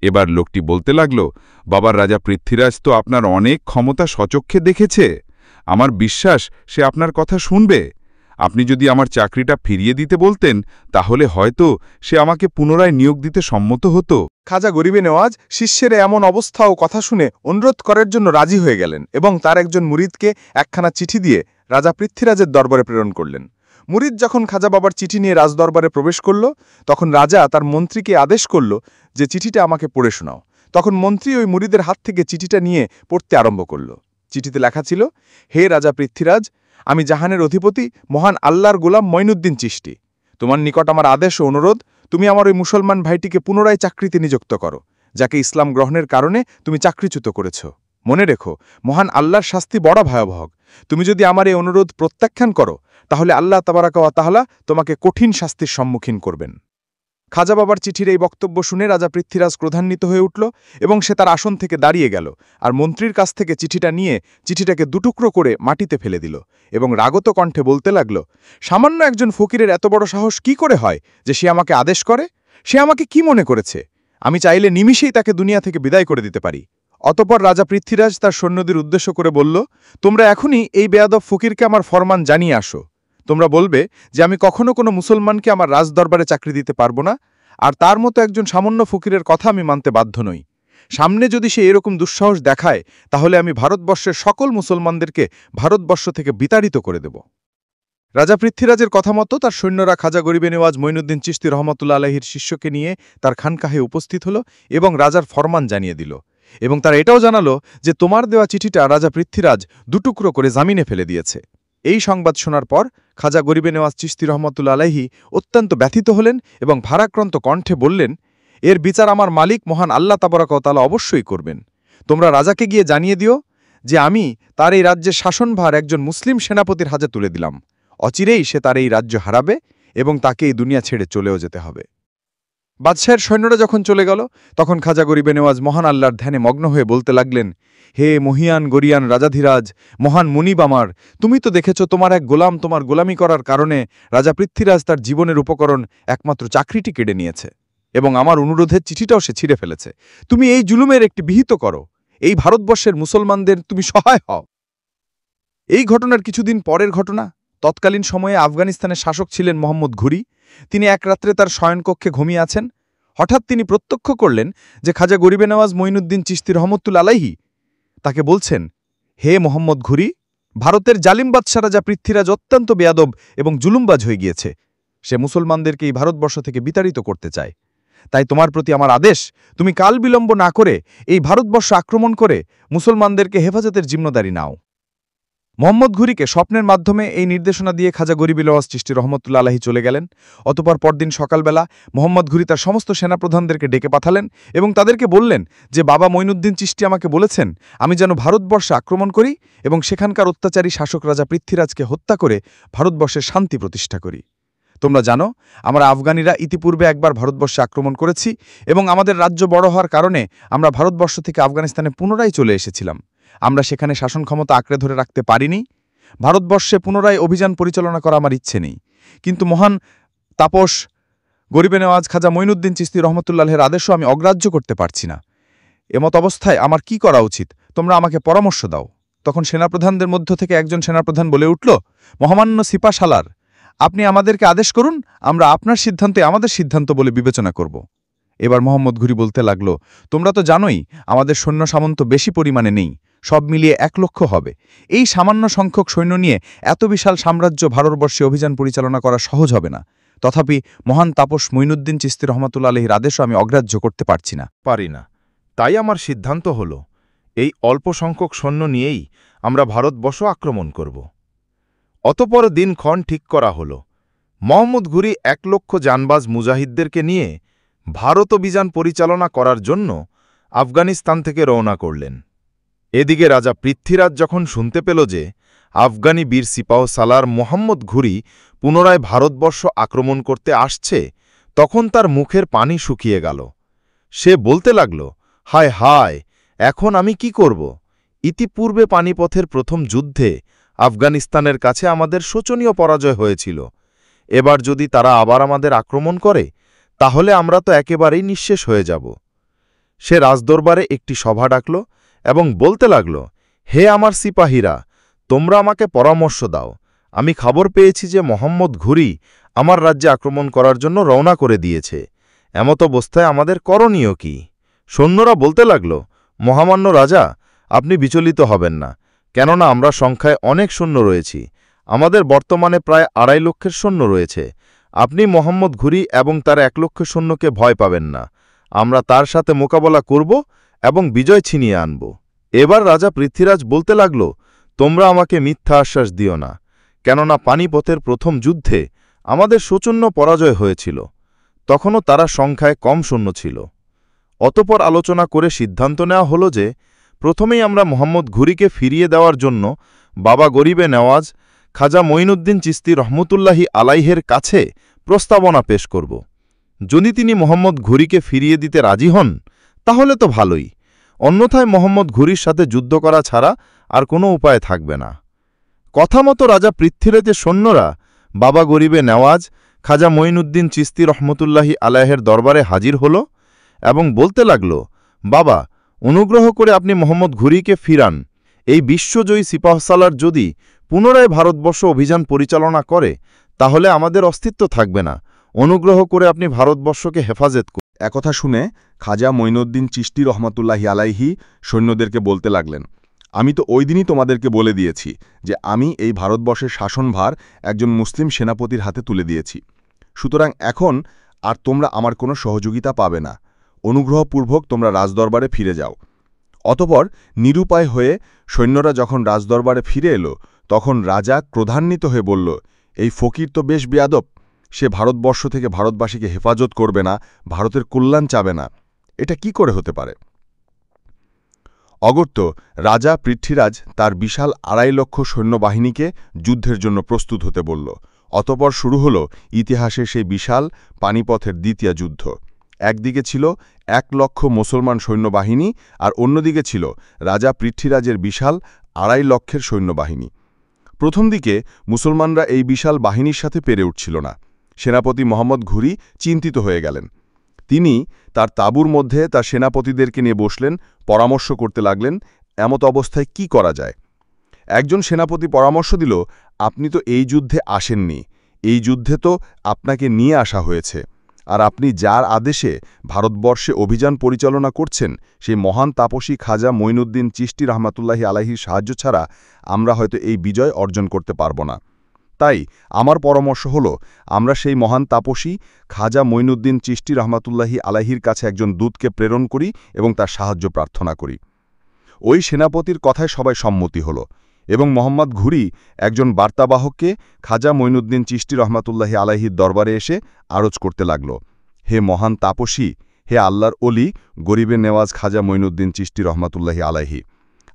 এবার লোকটি বলতে লাগল, বাবার রাজা পৃথ্বীরাজ তো আপনার অনেক ক্ষমতা সচক্ষে দেখেছে, আমার বিশ্বাস সে আপনার কথা শুনবে। আপনি যদি আমার চাকরিটা ফিরিয়ে দিতে বলতেন, তাহলে হয়তো সে আমাকে পুনরায় নিয়োগ দিতে সম্মত হতো। খাজা গরিবে নওয়াজ শিষ্যের এমন অবস্থা ও কথা শুনে অনুরোধ করার জন্য রাজি হয়ে গেলেন এবং তার একজন মুরিদকে একখানা চিঠি দিয়ে রাজা পৃথ্বীরাজের দরবারে প্রেরণ করলেন। মুরিদ যখন খাজা বাবার চিঠি নিয়ে রাজদরবারে প্রবেশ করল, তখন রাজা তার মন্ত্রীকে আদেশ করল যে চিঠিটা আমাকে পড়ে শোনাও। তখন মন্ত্রী ওই মুরিদের হাত থেকে চিঠিটা নিয়ে পড়তে আরম্ভ করল। চিঠিতে লেখা ছিল, হে রাজা পৃথ্বীরাজ, আমি জাহানের অধিপতি মহান আল্লাহর গোলাম মঈনুদ্দিন চিশতি, তোমার নিকট আমার আদেশ ও অনুরোধ, তুমি আমার ওই মুসলমান ভাইটিকে পুনরায় চাকরিতে নিযুক্ত করো, যাকে ইসলাম গ্রহণের কারণে তুমি চাকরিচ্যুত করেছ। মনে রেখো, মহান আল্লাহর শাস্তি বড় ভয়াবহ। তুমি যদি আমার এই অনুরোধ প্রত্যাখ্যান করো, তাহলে আল্লাহ তাবারাকা ওয়া তাআলা তোমাকে কঠিন শাস্তির সম্মুখীন করবেন। খাজা বাবার চিঠির এই বক্তব্য শুনে রাজা পৃথ্বীরাজ ক্রোধান্বিত হয়ে উঠল এবং সে তার আসন থেকে দাঁড়িয়ে গেল আর মন্ত্রীর কাছ থেকে চিঠিটা নিয়ে চিঠিটাকে দুটুকরো করে মাটিতে ফেলে দিল এবং রাগত কণ্ঠে বলতে লাগল, সামান্য একজন ফকিরের এত বড় সাহস কি করে হয় যে সে আমাকে আদেশ করে? সে আমাকে কি মনে করেছে? আমি চাইলে নিমিষেই তাকে দুনিয়া থেকে বিদায় করে দিতে পারি। অতপর রাজা পৃথ্বীরাজ তার সৈন্যদের উদ্দেশ্য করে বলল, তোমরা এখনই এই বেয়াদব ফকিরকে আমার ফরমান জানিয়ে আসো। তোমরা বলবে যে আমি কখনো কোনো মুসলমানকে আমার রাজদরবারে চাকরি দিতে পারবো না, আর তার মতো একজন সামান্য ফকিরের কথা আমি মানতে বাধ্য নই। সামনে যদি সে এরকম দুঃসাহস দেখায়, তাহলে আমি ভারতবর্ষের সকল মুসলমানদেরকে ভারতবর্ষ থেকে বিতাড়িত করে দেব। রাজা পৃথ্বীরাজের কথা মতো তার সৈন্যরা খাজা গরিবে নেওয়াজ মঈনুদ্দিন চিশতি রহমতুল্লাহ আলাহির শিষ্যকে নিয়ে তার খানকাহে উপস্থিত হল এবং রাজার ফরমান জানিয়ে দিল এবং তার এটাও জানালো যে তোমার দেওয়া চিঠিটা রাজা পৃথ্বীরাজ দুটুকরো করে জামিনে ফেলে দিয়েছে। এই সংবাদ শোনার পর খাজা গরিবে নেওয়াজ চিশতি রহমতুল্লাহ আলাইহি অত্যন্ত ব্যথিত হলেন এবং ভারাক্রান্ত কণ্ঠে বললেন, এর বিচার আমার মালিক মহান আল্লাহ তাবারক ওয়া তাআলা অবশ্যই করবেন। তোমরা রাজাকে গিয়ে জানিয়ে দিও যে আমি তার এই রাজ্যের শাসনভার একজন মুসলিম সেনাপতির হাতে তুলে দিলাম। অচিরেই সে তার এই রাজ্য হারাবে এবং তাকে এই দুনিয়া ছেড়ে চলেও যেতে হবে। বাদশাহের সৈন্যরা যখন চলে গেল তখন খাজা গরিবে নেওয়াজ মহান আল্লাহর ধ্যানে মগ্ন হয়ে বলতে লাগলেন, হে মহিয়ান গরিয়ান রাজাধিরাজ, মহান মুনিব আমার, তুমি তো দেখেছ তোমার এক গোলাম তোমার গোলামি করার কারণে রাজা পৃথ্বীরাজ তার জীবনের উপকরণ একমাত্র চাকরিটি কেড়ে নিয়েছে এবং আমার অনুরোধের চিঠিটাও সে ছিঁড়ে ফেলেছে। তুমি এই জুলুমের একটি বিহিত করো, এই ভারতবর্ষের মুসলমানদের তুমি সহায় হও। এই ঘটনার কিছুদিন পরের ঘটনা। তৎকালীন সময়ে আফগানিস্তানের শাসক ছিলেন মোহাম্মদ ঘুরি। তিনি এক রাত্রে তার শয়নকক্ষে ঘুমিয়ে আছেন। হঠাৎ তিনি প্রত্যক্ষ করলেন যে খাজা গরিবে নেওয়াজ মঈনুদ্দিন চিশতি রহমতুল্লাহ আলাইহি তাকে বলছেন, হে মোহাম্মদ ঘুরি, ভারতের জালিম বাদশা রাজা পৃথ্বীরাজ অত্যন্ত বেয়াদব এবং জুলুমবাজ হয়ে গিয়েছে। সে মুসলমানদেরকে এই ভারতবর্ষ থেকে বিতাড়িত করতে চায়। তাই তোমার প্রতি আমার আদেশ, তুমি কাল বিলম্ব না করে এই ভারতবর্ষ আক্রমণ করে মুসলমানদেরকে হেফাজতের জিম্মেদারি নাও। মোহাম্মদ ঘুরিকে স্বপ্নের মাধ্যমে এই নির্দেশনা দিয়ে খাজা গরিবে নেওয়াজ চিশতি রহমতুল্লাহ আলাইহি চলে গেলেন। অতঃপর পরদিন সকালবেলা মোহাম্মদ ঘুরি তার সমস্ত সেনাপ্রধানদেরকে ডেকে পাঠালেন এবং তাদেরকে বললেন যে বাবা মঈনুদ্দিন চিশতি আমাকে বলেছেন আমি যেন ভারতবর্ষে আক্রমণ করি এবং সেখানকার অত্যাচারী শাসক রাজা পৃথ্বীরাজকে হত্যা করে ভারতবর্ষের শান্তি প্রতিষ্ঠা করি। তোমরা জানো আমরা আফগানিরা ইতিপূর্বে একবার ভারতবর্ষে আক্রমণ করেছি এবং আমাদের রাজ্য বড় হওয়ার কারণে আমরা ভারতবর্ষ থেকে আফগানিস্তানে পুনরায় চলে এসেছিলাম। আমরা সেখানে শাসন ক্ষমতা আঁকড়ে ধরে রাখতে পারিনি। ভারতবর্ষে পুনরায় অভিযান পরিচালনা করা আমার ইচ্ছে নেই, কিন্তু মহান তাপস গরিবে নেওয়াজ খাজা মঈনুদ্দিন চিশতি রহমতুল্লাহের আদেশও আমি অগ্রাহ্য করতে পারছি না। এমত অবস্থায় আমার কি করা উচিত, তোমরা আমাকে পরামর্শ দাও। তখন সেনাপ্রধানদের মধ্য থেকে একজন সেনাপ্রধান বলে উঠল, মহামান্য সিপা সালার, আপনি আমাদেরকে আদেশ করুন, আমরা আপনার সিদ্ধান্তে আমাদের সিদ্ধান্ত বলে বিবেচনা করব। এবার মোহাম্মদ ঘুরি বলতে লাগল, তোমরা তো জানোই আমাদের সৈন্য সামন্ত বেশি পরিমাণে নেই, সব মিলিয়ে 1 লক্ষ হবে। এই সামান্য সংখ্যক সৈন্য নিয়ে এত বিশাল সাম্রাজ্য ভারতবর্ষে অভিযান পরিচালনা করা সহজ হবে না। তথাপি মহান তাপস মঈনুদ্দিন চিশতি রহমতুল্লাহ আলাইহির আদেশও আমি অগ্রাহ্য করতে পারছি না। পারি না। তাই আমার সিদ্ধান্ত হল এই অল্প সংখ্যক সৈন্য নিয়েই আমরা ভারতবর্ষ আক্রমণ করব। অতঃপর দিনক্ষণ ঠিক করা হল। মোহাম্মদ ঘুরি 1 লক্ষ জানবাজ মুজাহিদদেরকে নিয়ে ভারত অভিযান পরিচালনা করার জন্য আফগানিস্তান থেকে রওনা করলেন। এদিকে রাজা পৃথ্বীরাজ যখন শুনতে পেল যে আফগানি বীর সিপাহ সালার মোহাম্মদ ঘুরি পুনরায় ভারতবর্ষ আক্রমণ করতে আসছে, তখন তার মুখের পানি শুকিয়ে গেল। সে বলতে লাগল, হায় হায়, এখন আমি কি করব? ইতিপূর্বে পানিপথের প্রথম যুদ্ধে আফগানিস্তানের কাছে আমাদের শোচনীয় পরাজয় হয়েছিল। এবার যদি তারা আবার আমাদের আক্রমণ করে তাহলে আমরা তো একেবারেই নিঃশেষ হয়ে যাব। সে রাজদরবারে একটি সভা ডাকল এবং বলতে লাগল, হে আমার সিপাহীরা, তোমরা আমাকে পরামর্শ দাও। আমি খবর পেয়েছি যে মোহাম্মদ ঘুরি আমার রাজ্যে আক্রমণ করার জন্য রওনা করে দিয়েছে। এমত অবস্থায় আমাদের করণীয় কি? সৈন্যরা বলতে লাগল, মহামান্য রাজা, আপনি বিচলিত হবেন না, কেননা আমরা সংখ্যায় অনেক সৈন্য রয়েছি। আমাদের বর্তমানে প্রায় 2.5 লক্ষের সৈন্য রয়েছে। আপনি মোহাম্মদ ঘুরি এবং তার 1 লক্ষ সৈন্যকে ভয় পাবেন না। আমরা তার সাথে মোকাবেলা করব এবং বিজয় ছিনিয়ে আনব। এবার রাজা পৃথ্বীরাজ বলতে লাগল, তোমরা আমাকে মিথ্যা আশ্বাস দিও না, কেননা পানিপথের প্রথম যুদ্ধে আমাদের শোচন্য পরাজয় হয়েছিল। তখনও তারা সংখ্যায় কম সৈন্য ছিল। অতঃপর আলোচনা করে সিদ্ধান্ত নেওয়া হল যে প্রথমেই আমরা মোহাম্মদ ঘুরিকে ফিরিয়ে দেওয়ার জন্য বাবা গরিবে নেওয়াজ খাজা মঈনুদ্দিন চিশতি রহমতুল্লাহি আলাইহের কাছে প্রস্তাবনা পেশ করব। যদি তিনি মোহাম্মদ ঘুরিকে ফিরিয়ে দিতে রাজি হন তাহলে তো ভালোই, অন্যথায় মোহাম্মদ ঘুরির সাথে যুদ্ধ করা ছাড়া আর কোনো উপায় থাকবে না। কথামতো রাজা পৃথ্বীরাজের সৈন্যরা বাবা গরিবে নেওয়াজ খাজা মঈনুদ্দিন চিশতি রহমতুল্লাহি আলাইহের দরবারে হাজির হল এবং বলতে লাগল, বাবা, অনুগ্রহ করে আপনি মোহাম্মদ ঘুরিকে ফিরান। এই বিশ্বজয়ী সিপাহসালার যদি পুনরায় ভারতবর্ষ অভিযান পরিচালনা করে তাহলে আমাদের অস্তিত্ব থাকবে না। অনুগ্রহ করে আপনি ভারতবর্ষকে হেফাজত করুন। একথা শুনে খাজা মঈনুদ্দিন চিশতি রহমতুল্লাহি আলাইহি সৈন্যদেরকে বলতে লাগলেন, আমি তো ওই দিনই তোমাদেরকে বলে দিয়েছি যে আমি এই ভারতবর্ষের শাসনভার একজন মুসলিম সেনাপতির হাতে তুলে দিয়েছি। সুতরাং এখন আর তোমরা আমার কোনো সহযোগিতা পাবে না। অনুগ্রহপূর্বক তোমরা রাজদরবারে ফিরে যাও। অতঃপর নিরুপায় হয়ে সৈন্যরা যখন রাজদরবারে ফিরে এলো, তখন রাজা ক্রোধান্বিত হয়ে বলল, এই ফকির তো বেশ বেয়াদব। সে ভারতবর্ষ থেকে ভারতবাসীকে হেফাজত করবে না, ভারতের কল্যাণ চাবে না। এটা কি করে হতে পারে? অগত্য রাজা পৃথ্বীরাজ তার বিশাল 2.5 লক্ষ সৈন্যবাহিনীকে যুদ্ধের জন্য প্রস্তুত হতে বলল। অতঃপর শুরু হল ইতিহাসের সেই বিশাল পানিপথের দ্বিতীয় যুদ্ধ। একদিকে ছিল 1 লক্ষ মুসলমান সৈন্যবাহিনী, আর অন্যদিকে ছিল রাজা পৃথ্বীরাজের বিশাল 2.5 লক্ষের সৈন্যবাহিনী। প্রথম দিকে মুসলমানরা এই বিশাল বাহিনীর সাথে পেরে উঠছিল না। সেনাপতি মোহাম্মদ ঘুরি চিন্তিত হয়ে গেলেন। তিনি তার তাঁবুর মধ্যে তার সেনাপতিদেরকে নিয়ে বসলেন, পরামর্শ করতে লাগলেন এমত অবস্থায় কি করা যায়। একজন সেনাপতি পরামর্শ দিল, আপনি তো এই যুদ্ধে আসেননি, এই যুদ্ধে তো আপনাকে নিয়ে আসা হয়েছে, আর আপনি যার আদেশে ভারতবর্ষে অভিযান পরিচালনা করছেন সেই মহান তাপসী খাজা মঈনুদ্দিন চিশতি রহমাতুল্লাহি আলাইহির সাহায্য ছাড়া আমরা হয়তো এই বিজয় অর্জন করতে পারব না। তাই আমার পরামর্শ হল আমরা সেই মহান তাপসী খাজা মঈনুদ্দিন চিশতি রহমাতুল্লাহি আলাইহির কাছে একজন দূতকে প্রেরণ করি এবং তার সাহায্য প্রার্থনা করি। ওই সেনাপতির কথায় সবাই সম্মতি হল এবং মোহাম্মদ ঘুরি একজন বার্তাবাহককে খাজা মঈনুদ্দিন চিশতি রহমাতুল্লাহি আলাইহির দরবারে এসে আরজ করতে লাগল, হে মহান তাপসী, হে আল্লাহর অলি গরিবে নেওয়াজ খাজা মঈনুদ্দিন চিশতি রহমাতুল্লাহি আলাইহি,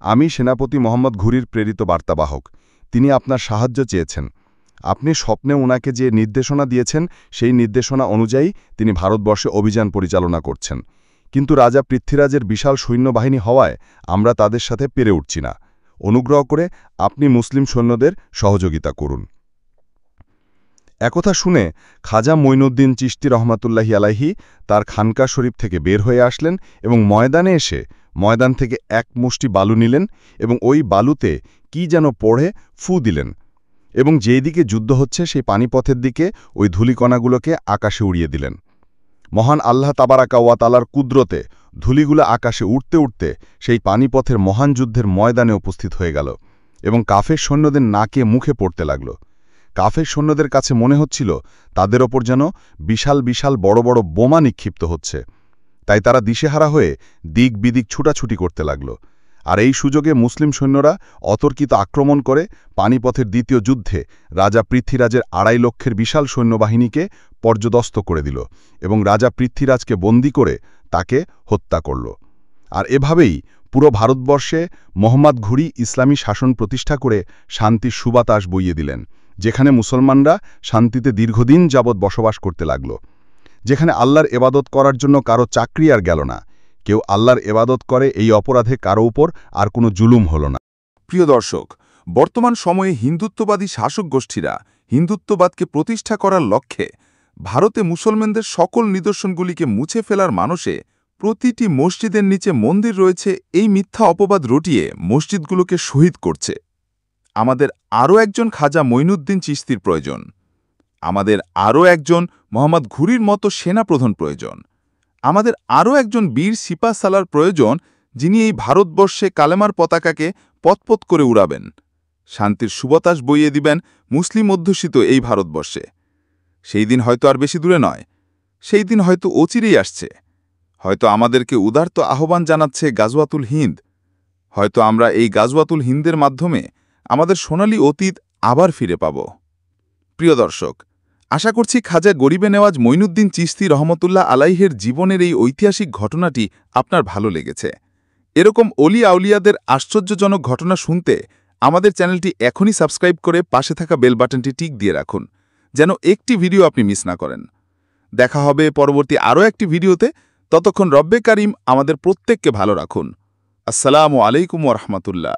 আমি সেনাপতি মোহাম্মদ ঘুরির প্রেরিত বার্তাবাহক। তিনি আপনার সাহায্য চেয়েছেন। আপনি স্বপ্নে ওনাকে যে নির্দেশনা দিয়েছেন সেই নির্দেশনা অনুযায়ী তিনি ভারতবর্ষে অভিযান পরিচালনা করছেন, কিন্তু রাজা পৃথ্বীরাজের বিশাল সৈন্যবাহিনী হওয়ায় আমরা তাদের সাথে পেরে উঠছি না। অনুগ্রহ করে আপনি মুসলিম সৈন্যদের সহযোগিতা করুন। একথা শুনে খাজা মঈনুদ্দিন চিশতি রহমাতুল্লাহি আলাইহি তার খানকা শরীফ থেকে বের হয়ে আসলেন এবং ময়দানে এসে ময়দান থেকে এক মুষ্টি বালু নিলেন এবং ওই বালুতে কি যেন পড়ে ফু দিলেন এবং যেই দিকে যুদ্ধ হচ্ছে সেই পানিপথের দিকে ওই ধূলিকণাগুলোকে আকাশে উড়িয়ে দিলেন। মহান আল্লাহ তাবারাকা ওয়া তাআলার কুদরতে ধূলিগুলো আকাশে উঠতে উঠতে সেই পানিপথের মহান যুদ্ধের ময়দানে উপস্থিত হয়ে গেল এবং কাফের সৈন্যদের নাকে মুখে পড়তে লাগল। কাফের সৈন্যদের কাছে মনে হচ্ছিল তাদের ওপর যেন বিশাল বিশাল বড় বড় বোমা নিক্ষিপ্ত হচ্ছে। তাই তারা দিশেহারা হয়ে দিক বিদিক ছুটাছুটি করতে লাগল। আর এই সুযোগে মুসলিম সৈন্যরা অতর্কিত আক্রমণ করে পানিপথের দ্বিতীয় যুদ্ধে রাজা পৃথ্বীরাজের 2.5 লক্ষের বিশাল সৈন্যবাহিনীকে পর্যদস্ত করে দিল এবং রাজা পৃথ্বীরাজকে বন্দী করে তাকে হত্যা করল। আর এভাবেই পুরো ভারতবর্ষে মোহাম্মদ ঘুরি ইসলামী শাসন প্রতিষ্ঠা করে শান্তির সুবাতাস বইয়ে দিলেন, যেখানে মুসলমানরা শান্তিতে দীর্ঘদিন যাবৎ বসবাস করতে লাগল, যেখানে আল্লাহর এবাদত করার জন্য কারো চাকরি আর গেল না। কেউ আল্লাহর এবাদত করে এই অপরাধে কারো উপর আর কোনো জুলুম হল না। প্রিয় দর্শক, বর্তমান সময়ে হিন্দুত্ববাদী শাসক গোষ্ঠীরা হিন্দুত্ববাদকে প্রতিষ্ঠা করার লক্ষ্যে ভারতে মুসলমানদের সকল নিদর্শনগুলিকে মুছে ফেলার মানসে প্রতিটি মসজিদের নিচে মন্দির রয়েছে এই মিথ্যা অপবাদ রটিয়ে মসজিদগুলোকে শহীদ করছে। আমাদের আরও একজন খাজা মঈনুদ্দিন চিশতির প্রয়োজন। আমাদের আরও একজন মোহাম্মদ ঘুরির মতো সেনাপ্রধান প্রয়োজন। আমাদের আরও একজন বীর সিপাহ সালার প্রয়োজন, যিনি এই ভারতবর্ষে কালেমার পতাকাকে পতপত করে উড়াবেন, শান্তির সুবাতাস বইয়ে দিবেন মুসলিম অধ্যুষিত এই ভারতবর্ষে। সেই দিন হয়তো আর বেশি দূরে নয়, সেই দিন হয়তো অচিরেই আসছে। হয়তো আমাদেরকে উদারত আহ্বান জানাচ্ছে গাজওয়াতুল হিন্দ। হয়তো আমরা এই গাজওয়াতুল হিন্দের মাধ্যমে আমাদের সোনালী অতীত আবার ফিরে পাব। প্রিয় দর্শক, আশা করছি খাজা গরিবে নেওয়াজ মঈনুদ্দিন চিশতি রহমতুল্লাহ আলাইহের জীবনের এই ঐতিহাসিক ঘটনাটি আপনার ভালো লেগেছে। এরকম অলি আউলিয়াদের আশ্চর্যজনক ঘটনা শুনতে আমাদের চ্যানেলটি এখনই সাবস্ক্রাইব করে পাশে থাকা বেল বাটনটি টিক দিয়ে রাখুন, যেন একটি ভিডিও আপনি মিস না করেন। দেখা হবে পরবর্তী আরও একটি ভিডিওতে। ততক্ষণ রব্বে কারিম আমাদের প্রত্যেককে ভালো রাখুন। আসসালামু আলাইকুম ওয়া রাহমাতুল্লাহ।